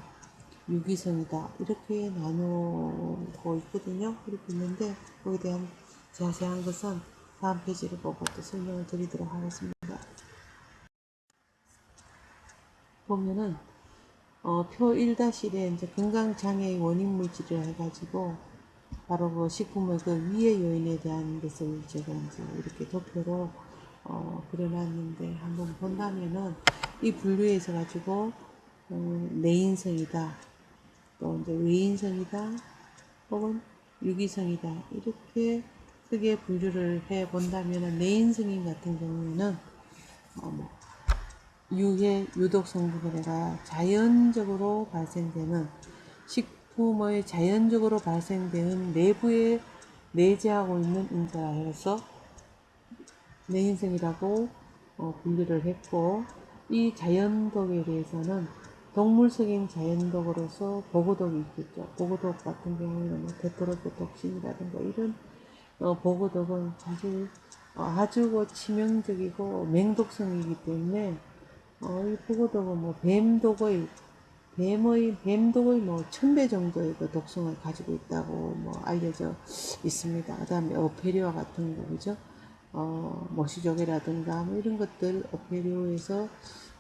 유기성이다. 이렇게 나누고 있거든요. 그렇게 있는데 거기에 대한 자세한 것은 다음 페이지를 보고 또 설명을 드리도록 하겠습니다. 보면은 표 1-1에 이제 건강장애의 원인 물질을 해가지고 바로 식품의 위해 요인에 대한 것을 제가 이제 이렇게 도표로 그려놨는데 한번 본다면은 이 분류에 있어 가지고 내인성이다 또 이제 외인성이다 혹은 유기성이다 이렇게 크게 분류를 해 본다면은 내인성인 같은 경우에는 유해 유독 성분에가 자연적으로 발생되는 식품의 자연적으로 발생되는 내부에 내재하고 있는 인자라 해서 내인성이라고 분류를 했고 이 자연독에 대해서는 동물성인 자연독으로서 보고독이 있겠죠. 보고독 같은 경우에는 뭐 테트로도 독신이라든가 이런 보고독은 사실 아주 치명적이고 맹독성이기 때문에 이 보고독은 뭐 뱀독의 뭐 1000배 정도의 그 독성을 가지고 있다고 뭐 알려져 있습니다. 그 다음에 어패류와 같은 거, 그죠? 모시조개라든가 뭐 이런 것들 어패류에서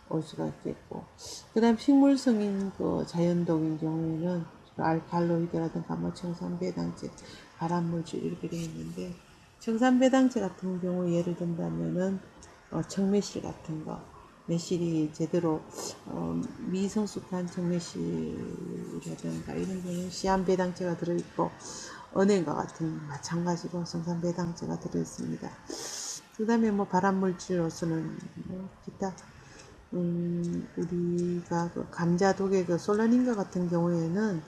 올 수가 있겠고. 그 다음 식물성인 그 자연독인 경우에는 알칼로이드라든가 뭐 청산배당제, 발암물질 이렇게 되어 있는데, 청산배당제 같은 경우 예를 든다면은 청매실 같은 거, 매실이 제대로 미성숙한 청매실이라든가 이런 경우는 시한배당제가 들어있고, 은행과 같은 마찬가지로 청산배당제가 들어있습니다. 그 다음에 뭐 발암물질로서는 뭐 기타 우리가 그 감자독의 그 솔라닌과 같은 경우에는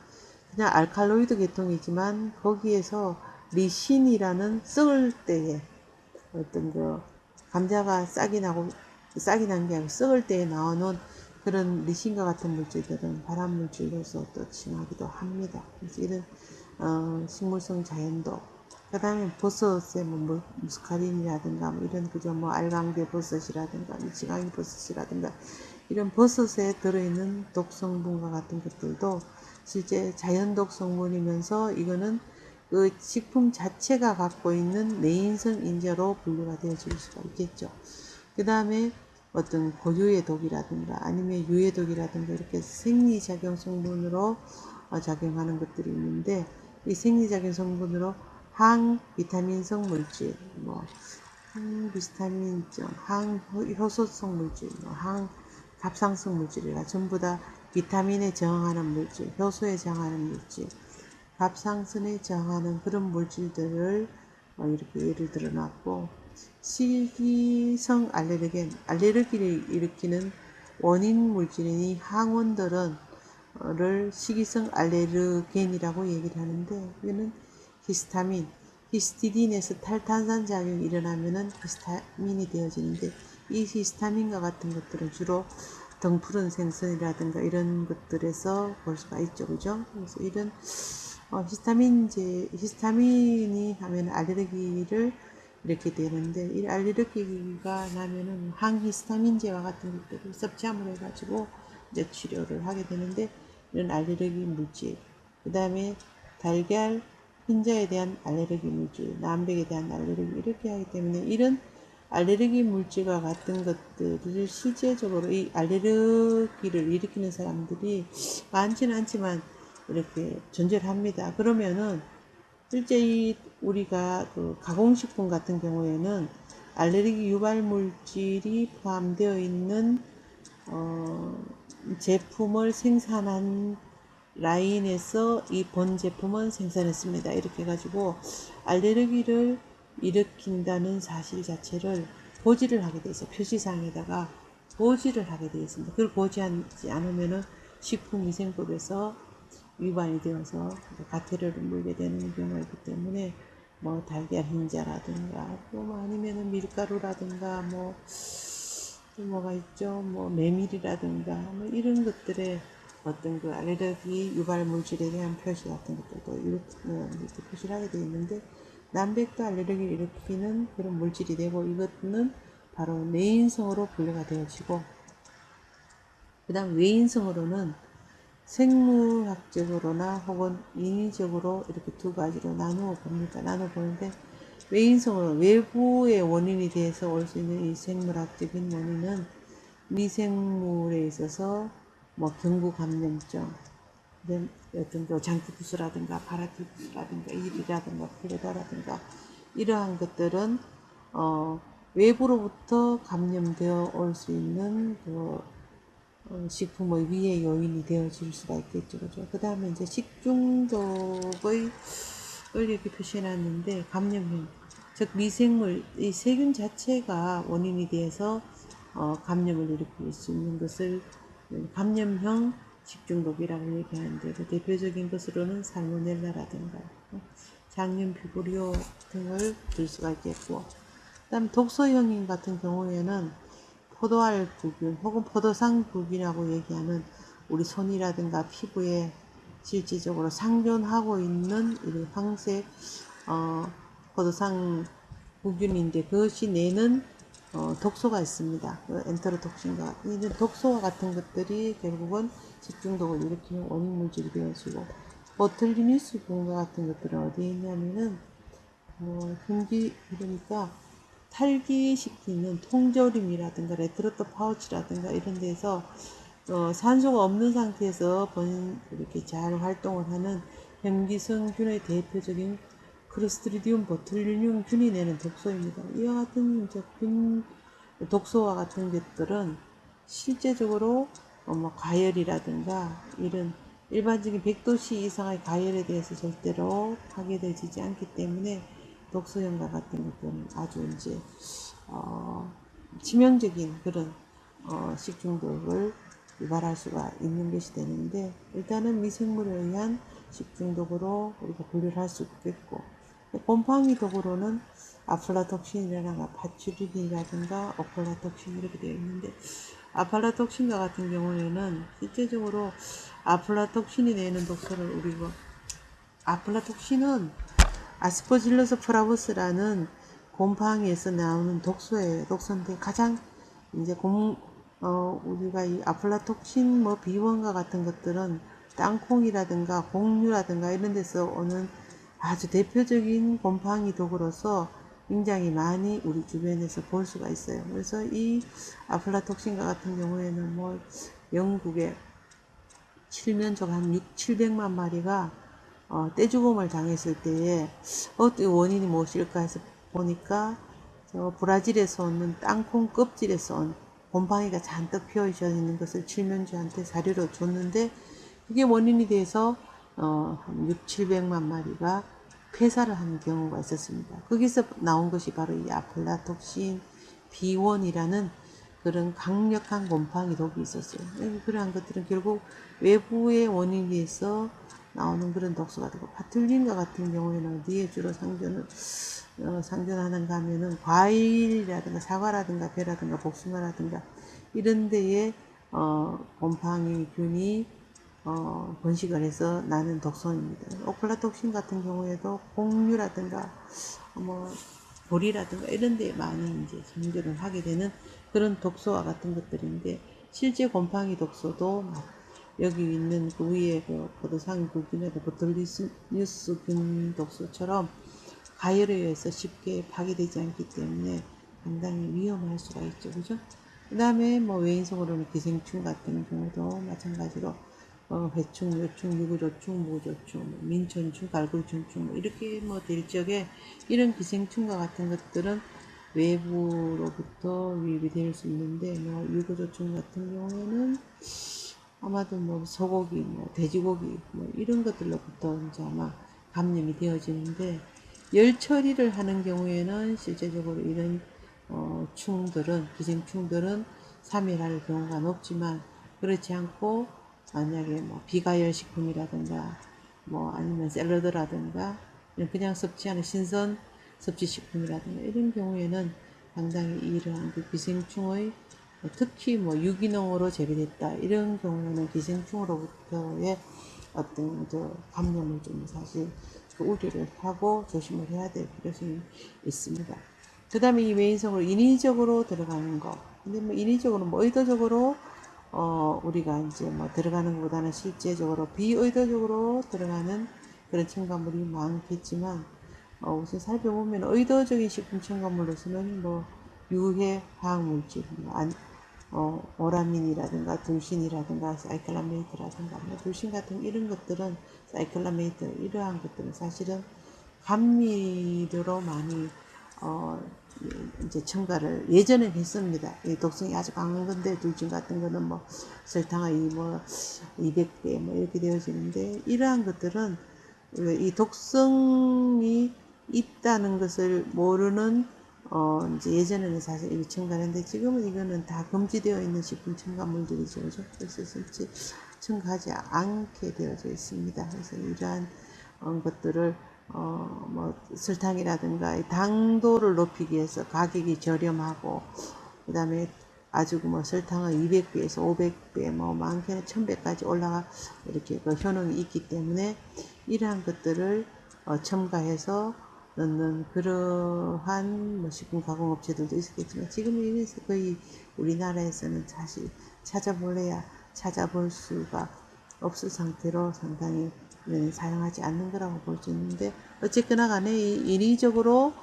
그냥 알칼로이드 계통이지만 거기에서 리신이라는 썩을 때에 어떤 그 감자가 싹이 난 게 아니고 썩을 때에 나오는 그런 리신과 같은 물질들은 발암물질로서 또 칭하기도 합니다. 그래서 이런 식물성 자연독, 그 다음에 버섯의 뭐 무스카린이라든가 뭐 이런 그저 뭐 알강대 버섯이라든가 미치광이 버섯이라든가 이런 버섯에 들어있는 독성분과 같은 것들도 실제 자연독 성분이면서 이거는 그 식품 자체가 갖고 있는 내인성 인자로 분류가 되어질 수가 있겠죠. 그 다음에 어떤 고유의 독이라든가 아니면 유해 독이라든가 이렇게 생리작용 성분으로 작용하는 것들이 있는데, 이 생리작용 성분으로 항비타민성 물질, 뭐 항비타민성, 항효소성 물질, 뭐 항갑상성 물질이라 전부 다 비타민에 저항하는 물질, 효소에 저항하는 물질, 갑상선에 저항하는 그런 물질들을 이렇게 예를 들어 놨고, 식이성 알레르기를 일으키는 원인 물질인 이 항원들은 를 식이성 알레르겐이라고 얘기를 하는데, 이거는 히스티딘에서 탈탄산 작용이 일어나면은 히스타민이 되어지는데, 이 히스타민과 같은 것들은 주로 등푸른 생선이라든가 이런 것들에서 볼 수가 있죠, 그죠? 그래서 이런 히스타민이 하면 알레르기를 이렇게 되는데, 이 알레르기가 나면은 항히스타민제와 같은 것들을 섭취함으로 해가지고 이제 치료를 하게 되는데, 이런 알레르기 물질, 그 다음에 달걀, 흰자에 대한 알레르기 물질, 남백에 대한 알레르기 이렇게 하기 때문에 이런 알레르기 물질과 같은 것들을 실제적으로 이 알레르기를 일으키는 사람들이 많지는 않지만 이렇게 존재를 합니다. 그러면은 실제 우리가 그 가공식품 같은 경우에는 알레르기 유발 물질이 포함되어 있는 제품을 생산한 라인에서 이 본 제품은 생산했습니다. 이렇게 해가지고 알레르기를 일으킨다는 사실 자체를 고지를 하게 돼 있어요. 표시사항에다가 고지를 하게 되어 있습니다. 그걸 고지하지 않으면은 식품위생법에서 위반이 되어서 과태료를 물게 되는 경우가 있기 때문에 뭐 달걀 흰자라든가 또뭐 아니면은 밀가루라든가 또 뭐가 있죠, 뭐 메밀이라든가 뭐 이런 것들에 어떤 그 알레르기 유발 물질에 대한 표시 같은 것들도 이렇게 표시를 하게 되어 있는데, 남백도 알레르기를 일으키는 그런 물질이 되고, 이것은 바로 내인성으로 분류가 되어지고, 그 다음 외인성으로는 생물학적으로나 혹은 인위적으로 이렇게 두 가지로 나누어 봅니다. 나누어 보는데, 외인성으로 외부의 원인이 돼서 올 수 있는 이 생물학적인 원인은 미생물에 있어서 뭐 경구 감염증, 어떤 그 장티푸스라든가 파라티푸스라든가 일이라든가 플레다라든가 이러한 것들은 외부로부터 감염되어 올 수 있는 그 식품의 위해 요인이 되어질 수가 있겠죠, 그죠? 그 다음에 이제 식중독을 이렇게 표시해놨는데, 감염형, 즉 미생물, 이 세균 자체가 원인이 돼서 감염을 일으킬 수 있는 것을 감염형 식중독이라고 얘기하는데, 그 대표적인 것으로는 살모넬라라든가 장염 비브리오 등을 들 수가 있겠고, 그 다음 독소형인 같은 경우에는 포도알 부균 혹은 포도상 부균이라고 얘기하는 우리 손이라든가 피부에 실질적으로 상존하고 있는 이런 황색 포도상 구균인데 그것이 내는 독소가 있습니다. 그 엔테로톡신과 이런 독소와 같은 것들이 결국은 식중독을 일으키는 원인 물질이 되어지고 보틀리누스균과 같은 것들은 어디에 있냐면은 흉기 그러니까 탈기시키는 통조림이라든가 레트르토 파우치라든가 이런 데서 산소가 없는 상태에서 이렇게 잘 활동을 하는 현기성균의 대표적인 크로스트리디움 보툴리늄 균이 내는 독소입니다. 이와 같은 독소와 같은 것들은 실제적으로 뭐 가열이라든가 이런 일반적인 100도씨 이상의 가열에 대해서 절대로 파괴되지 않기 때문에 독소염과 같은 것들은 아주 이제 치명적인 그런 식중독을 유발할 수가 있는 것이 되는데 일단은 미생물에 의한 식중독으로 우리가 분류를 할 수 있겠고 곰팡이 독으로는 아플라톡신이라든가 파츄리딘이라든가 오클라톡신 이렇게 되어 있는데 아플라톡신과 같은 경우에는 실제적으로 아플라톡신이 내는 독소를 우리가 아플라톡신은 아스퍼질러스 프라보스라는 곰팡이에서 나오는 독소인데 가장 이제 우리가 이 아플라톡신 뭐 비원과 같은 것들은 땅콩이라든가 곡류라든가 이런 데서 오는 아주 대표적인 곰팡이 독으로서 굉장히 많이 우리 주변에서 볼 수가 있어요. 그래서 이 아플라톡신과 같은 경우에는 뭐 영국의 칠면조 한 700만 마리가 떼죽음을 당했을 때에 원인이 무엇일까 해서 보니까 저 브라질에서 오는 땅콩 껍질에서 온 곰팡이가 잔뜩 피어져 있는 것을 칠면조한테 사료로 줬는데 그게 원인이 돼서 한 6, 700만 마리가 폐사를 하는 경우가 있었습니다. 거기서 나온 것이 바로 이 아플라톡신 B1이라는 그런 강력한 곰팡이 독이 있었어요. 그러한 것들은 결국 외부의 원인에서 나오는 그런 독소가 되고 파툴린과 같은 경우에는 어디에 주로 상존하는가 하면은 과일이라든가 사과라든가 배라든가 복숭아라든가 이런 데에 곰팡이균이 번식을 해서 나는 독소입니다. 오클라톡신 같은 경우에도 곡류라든가 뭐 보리라든가 이런 데 많이 이제 상존을 하게 되는 그런 독소와 같은 것들인데 실제 곰팡이 독소도 막 여기 있는 그 위에 그 포도상구균이나 보툴리누스균 독소처럼 가열에 의해서 쉽게 파괴되지 않기 때문에 상당히 위험할 수가 있죠. 그죠? 그 다음에 뭐 외인성으로는 기생충 같은 경우도 마찬가지로 회충, 요충, 유구조충, 무구조충, 민촌충, 갈굴충충 이렇게 뭐 될 적에 이런 기생충과 같은 것들은 외부로부터 유입이 될 수 있는데 뭐 유구조충 같은 경우에는 아마도 뭐 소고기, 뭐 돼지고기 뭐 이런 것들로부터 이제 아마 감염이 되어지는데 열 처리를 하는 경우에는 실제적으로 이런 기생충들은 사멸할 경우가 높지만 그렇지 않고 만약에 뭐 비가열 식품이라든가 뭐 아니면 샐러드라든가 그냥 섭취하는 신선 섭취식품이라든가 이런 경우에는 상당히 이러한 그 기생충의 특히 뭐 유기농으로 재배됐다 이런 경우는 기생충으로부터의 어떤 감염을 좀 사실 우려를 하고 조심을 해야 될 필요성이 있습니다. 그 다음에 이 외인성으로 인위적으로 들어가는 거. 근데 뭐 인위적으로 뭐 의도적으로 우리가 이제 뭐 들어가는 것보다는 실제적으로 비의도적으로 들어가는 그런 첨가물이 많겠지만 우선 살펴보면 의도적인 식품 첨가물로서는 뭐 유해 화학물질, 오라민이라든가 둘신이라든가 사이클라메이트라든가 뭐 둘신 같은 이런 것들은 사이클라메이트 이러한 것들은 사실은 감미료로 많이 이제 첨가를 예전에 했습니다. 이 독성이 아주 강한 건데 둘신 같은 거는 뭐 설탕의 뭐 200배 뭐 이렇게 되어지는데 이러한 것들은 이 독성이 있다는 것을 모르는 이제 예전에는 사실 이미 첨가했는데 지금은 이거는 다 금지되어 있는 식품 첨가물들이죠. 그죠? 그래서 실제 첨가하지 않게 되어져 있습니다. 그래서 이러한 것들을 뭐 설탕이라든가 당도를 높이기 위해서 가격이 저렴하고 그 다음에 아주 뭐 설탕은 200배에서 500배, 뭐 많게는 1000배까지 올라가 이렇게 그 효능이 있기 때문에 이러한 것들을 첨가해서 넣는 그러한 뭐 식품 가공업체들도 있었겠지만 지금 이래서 거의 우리나라에서는 사실 찾아볼래야 찾아볼 수가 없을 상태로 상당히 사용하지 않는 거라고 볼 수 있는데 어쨌거나 간에 인위적으로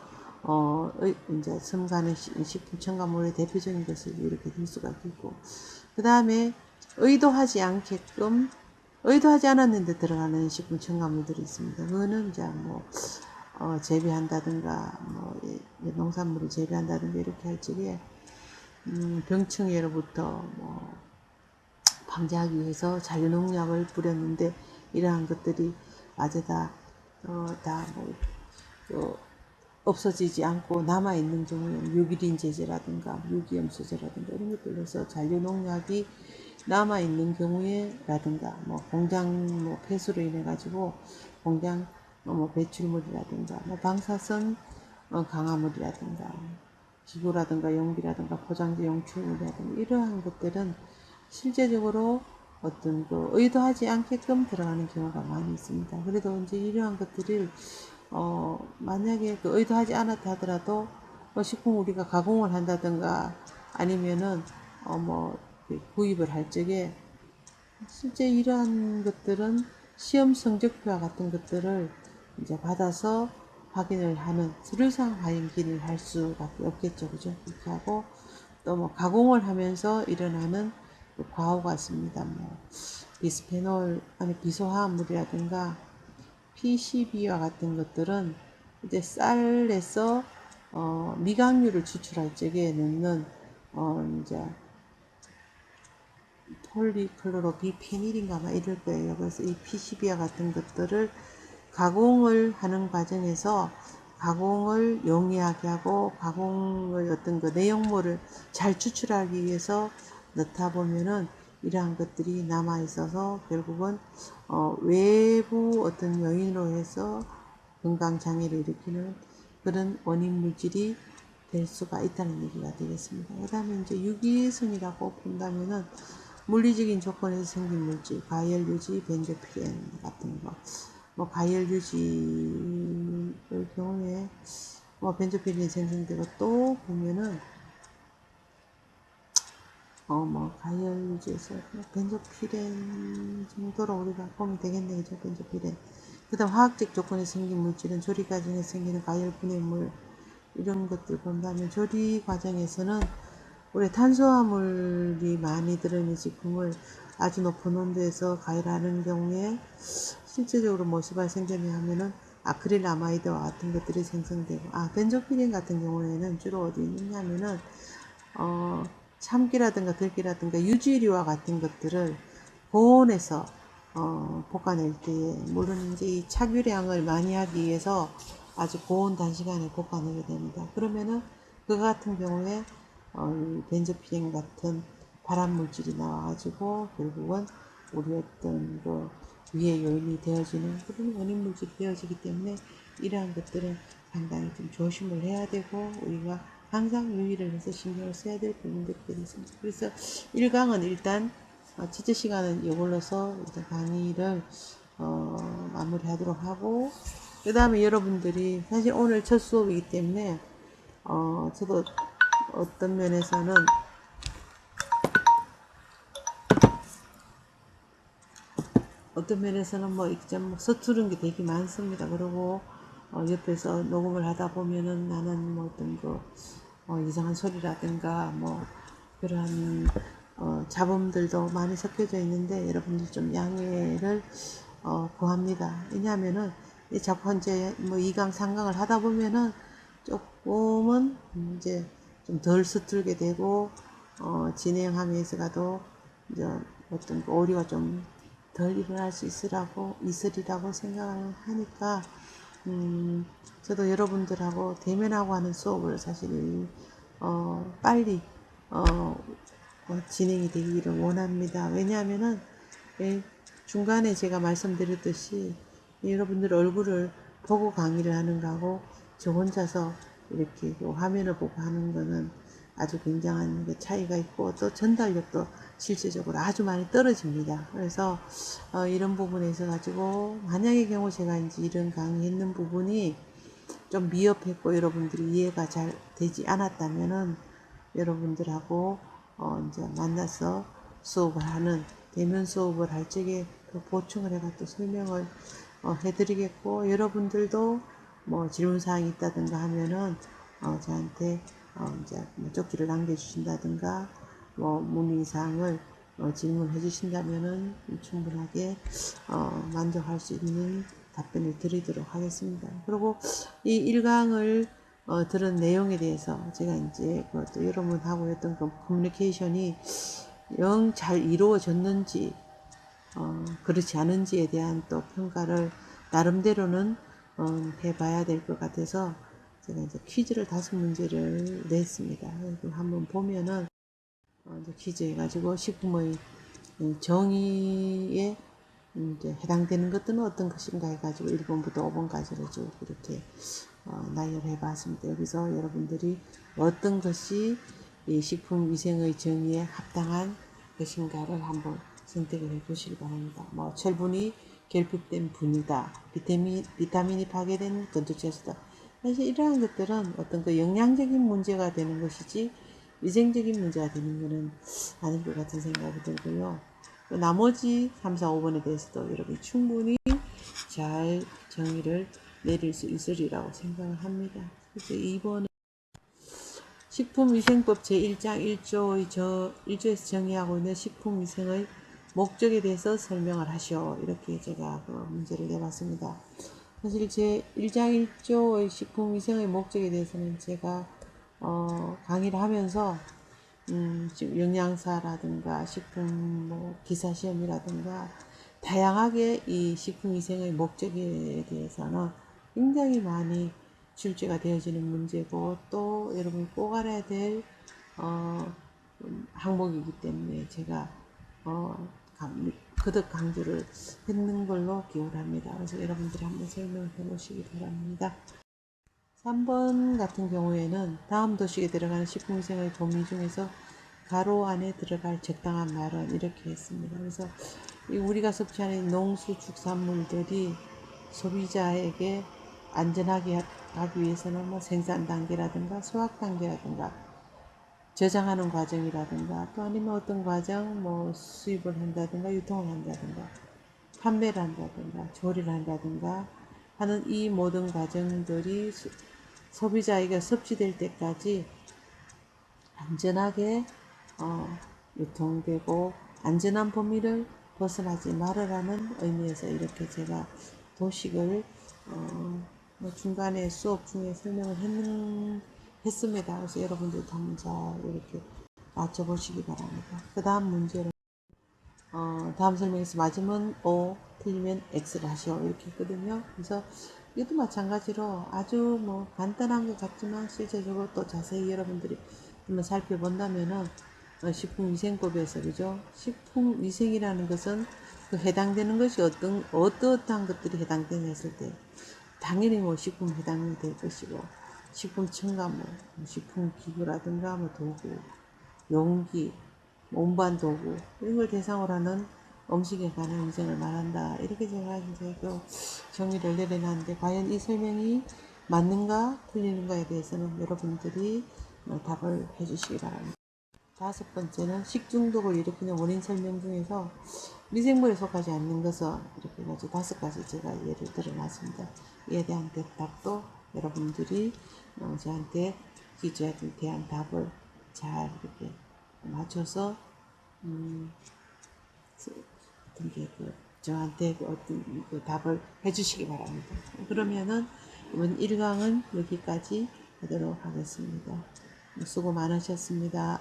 이제 첨가하는 식품 첨가물의 대표적인 것을 이렇게 들 수가 있고, 그 다음에 의도하지 않게끔 의도하지 않았는데 들어가는 식품 첨가물들이 있습니다. 그거는 이제 뭐 재배한다든가 뭐 농산물을 재배한다든가 이렇게 할 적에 병충해로부터 뭐 방지하기 위해서 잔류농약을 뿌렸는데 이러한 것들이 아주 다뭐 없어지지 않고 남아있는 경우에는 유기린 제제라든가 유기염 소재라든가 이런 것들로 해서 잔류농약이 남아있는 경우에라든가 뭐 공장 뭐 폐수로 인해 가지고 공장 뭐 배출물이라든가 뭐 방사선 강화물이라든가 기구라든가 용기라든가 포장재 용출물이라든가 이러한 것들은 실제적으로 어떤 그 의도하지 않게끔 들어가는 경우가 많이 있습니다. 그래도 이제 이러한 것들을 만약에 그 의도하지 않았다 하더라도 식품 우리가 가공을 한다든가 아니면은 뭐 구입을 할 적에 실제 이러한 것들은 시험 성적표와 같은 것들을 이제 받아서 확인을 하는 서류상 확인을 할 수밖에 없겠죠. 그죠? 그렇게 하고 또 뭐 가공을 하면서 일어나는 과오가 있습니다. 뭐 비스페놀 아니 비소화합물이라든가 PCB와 같은 것들은 이제 쌀에서 미각류를 추출할 적에 넣는 이제 폴리클로로 비페닐인가 막 이럴 거예요. 그래서 이 PCB와 같은 것들을 가공을 하는 과정에서 가공을 용이하게 하고 가공의 어떤 그 내용물을 잘 추출하기 위해서 넣다 보면은 이러한 것들이 남아 있어서 결국은 외부 어떤 요인으로 해서 건강 장애를 일으키는 그런 원인 물질이 될 수가 있다는 얘기가 되겠습니다. 그 다음에 이제 유기성이라고 본다면은 물리적인 조건에서 생긴 물질, 가열유지, 벤조피렌 같은 거. 뭐 가열유지의 경우에 뭐 벤조피렌이 생성되고 또 보면은 뭐 가열유지에서 벤조피렌 정도로 우리가 보면 되겠네, 그죠? 벤조피렌. 그 다음 화학적 조건에 생긴 물질은 조리 과정에 생기는 가열 분해물 이런 것들 본다면 조리 과정에서는 우리 탄수화물이 많이 들어있는 식품을 아주 높은 온도에서 가열하는 경우에 실제적으로 무엇이 발생되냐 하면은 아크릴아마이드와 같은 것들이 생성되고 벤조피렌 같은 경우에는 주로 어디 있느냐면은 참기라든가 들기라든가 유지류와 같은 것들을 고온에서 볶아낼 때에 물론 이제 이 착유량을 많이 하기 위해서 아주 고온 단시간에 볶아내게 됩니다. 그러면은 그 같은 경우에 벤조피렌 같은 발암물질이 나와가지고 결국은 우리 어떤 그 위의 요인이 되어지는 그런 원인물질이 되어지기 때문에 이러한 것들은 상당히 좀 조심을 해야 되고 우리가 항상 유의를 해서 신경을 써야 될 부분들이 있습니다. 그래서 1강은 일단 첫째 시간은 이걸로서 강의를 마무리하도록 하고 그 다음에 여러분들이 사실 오늘 첫 수업이기 때문에 저도 어떤 면에서는 뭐 좀 서투른 게 되게 많습니다. 그리고 옆에서 녹음을 하다 보면은 나는 뭐 어떤 거 이상한 소리라든가 뭐 그러한 잡음들도 많이 섞여져 있는데 여러분들 좀 양해를 구합니다. 왜냐하면은 자꾸 현재 뭐 2강, 3강을 하다 보면은 조금은 이제 좀 덜 서툴게 되고 진행하면서가도 이제 어떤 오류가 좀 덜 일어날 수 있으리라고 생각을 하니까 저도 여러분들하고 대면하고 하는 수업을 사실 빨리 진행이 되기를 원합니다. 왜냐하면은 중간에 제가 말씀드렸듯이 여러분들 얼굴을 보고 강의를 하는 거하고 저 혼자서 이렇게 화면을 보고 하는 거는 아주 굉장한 그 차이가 있고 또 전달력도 실질적으로 아주 많이 떨어집니다. 그래서 이런 부분에 있어 가지고 만약의 경우 제가 이제 이런 강의했는 부분이 좀 미흡했고 여러분들이 이해가 잘 되지 않았다면은 여러분들하고 이제 만나서 수업을 하는 대면 수업을 할 적에 그 보충을 해가 또 설명을 해드리겠고 여러분들도 뭐 질문사항이 있다든가 하면은 저한테 이제 뭐 쪽지를 남겨주신다든가 뭐 문의사항을 질문해 주신다면은 충분하게 만족할 수 있는 답변을 드리도록 하겠습니다. 그리고 이 1강을 들은 내용에 대해서 제가 이제 또 여러분하고 했던 그 커뮤니케이션이 영 잘 이루어졌는지 그렇지 않은지에 대한 또 평가를 나름대로는 해봐야 될 것 같아서 제가 이제 퀴즈를 5문제를 냈습니다. 한번 보면은 이제 퀴즈 해가지고 식품의 정의에 이제 해당되는 것들은 어떤 것인가 해가지고 1번부터 5번까지를 쭉 이렇게 나열해 봤습니다. 여기서 여러분들이 어떤 것이 이 식품위생의 정의에 합당한 것인가를 한번 선택을 해 보시기 바랍니다. 뭐 철분이 결핍된 분이다. 비타민이 파괴된 건조채소다. 사실 이러한 것들은 어떤 그 영양적인 문제가 되는 것이지 위생적인 문제가 되는 것은 아닌 것 같은 생각이 들고요. 나머지 3, 4, 5번에 대해서도 여러분이 충분히 잘 정의를 내릴 수 있으리라고 생각을 합니다. 그래서 2번은 식품위생법 제1장 1조에서 정의하고 있는 식품위생의 목적에 대해서 설명을 하시오. 이렇게 제가 그 문제를 내봤습니다. 사실 제1장 1조의 식품위생의 목적에 대해서는 제가 강의를 하면서 영양사라든가 식품 뭐 기사시험이라든가 다양하게 이 식품위생의 목적에 대해서는 굉장히 많이 출제가 되어지는 문제고 또 여러분이 꼭 알아야 될 항목이기 때문에 제가 거듭 강조를 했는 걸로 기억을 합니다. 그래서 여러분들이 한번 설명을 해보시기 바랍니다. 3번 같은 경우에는 다음 도식에 들어가는 식품위생의 범위 중에서 가로 안에 들어갈 적당한 말은 이렇게 했습니다. 그래서 우리가 섭취하는 농수축산물들이 소비자에게 안전하게 하기 위해서는 뭐 생산 단계라든가 수확 단계라든가 저장하는 과정이라든가 또 아니면 어떤 과정 뭐 수입을 한다든가 유통을 한다든가 판매를 한다든가 조리를 한다든가 하는 이 모든 과정들이 소비자에게 섭취될 때까지 안전하게 유통되고 안전한 범위를 벗어나지 말으라는 의미에서 이렇게 제가 도식을 뭐 중간에 수업 중에 설명을 했습니다. 그래서 여러분들도 한번 잘 이렇게 맞춰보시기 바랍니다. 그 다음 문제는 다음 설명에서 맞으면 O, 틀리면 X를 하시오 이렇게 했거든요. 그래서 이것도 마찬가지로 아주 뭐 간단한 것 같지만 실제적으로 또 자세히 여러분들이 한번 살펴본다면은 식품위생법에서 그죠? 식품위생이라는 것은 그 해당되는 것이 어떠한 것들이 해당되냐 했을 때 당연히 뭐 식품 해당이 될 것이고 식품 첨가물, 식품 기구라든가 뭐 도구, 용기, 운반 도구 이런 걸 대상으로 하는 음식에 관한 위생을 말한다. 이렇게 제가 이제 그 정의를 내려놨는데 과연 이 설명이 맞는가 틀리는가에 대해서는 여러분들이 답을 해주시기 바랍니다. 5번째는 식중독을 일으키는 원인 설명 중에서 미생물에 속하지 않는 것은 이렇게 해가지고 5가지 제가 예를 들어놨습니다. 이에 대한 대답도 여러분들이 저한테 퀴즈에 대한 답을 잘 이렇게 맞춰서 어떤 저한테 어떤 답을 해주시기 바랍니다. 그러면은 이번 1강은 여기까지 하도록 하겠습니다. 수고 많으셨습니다.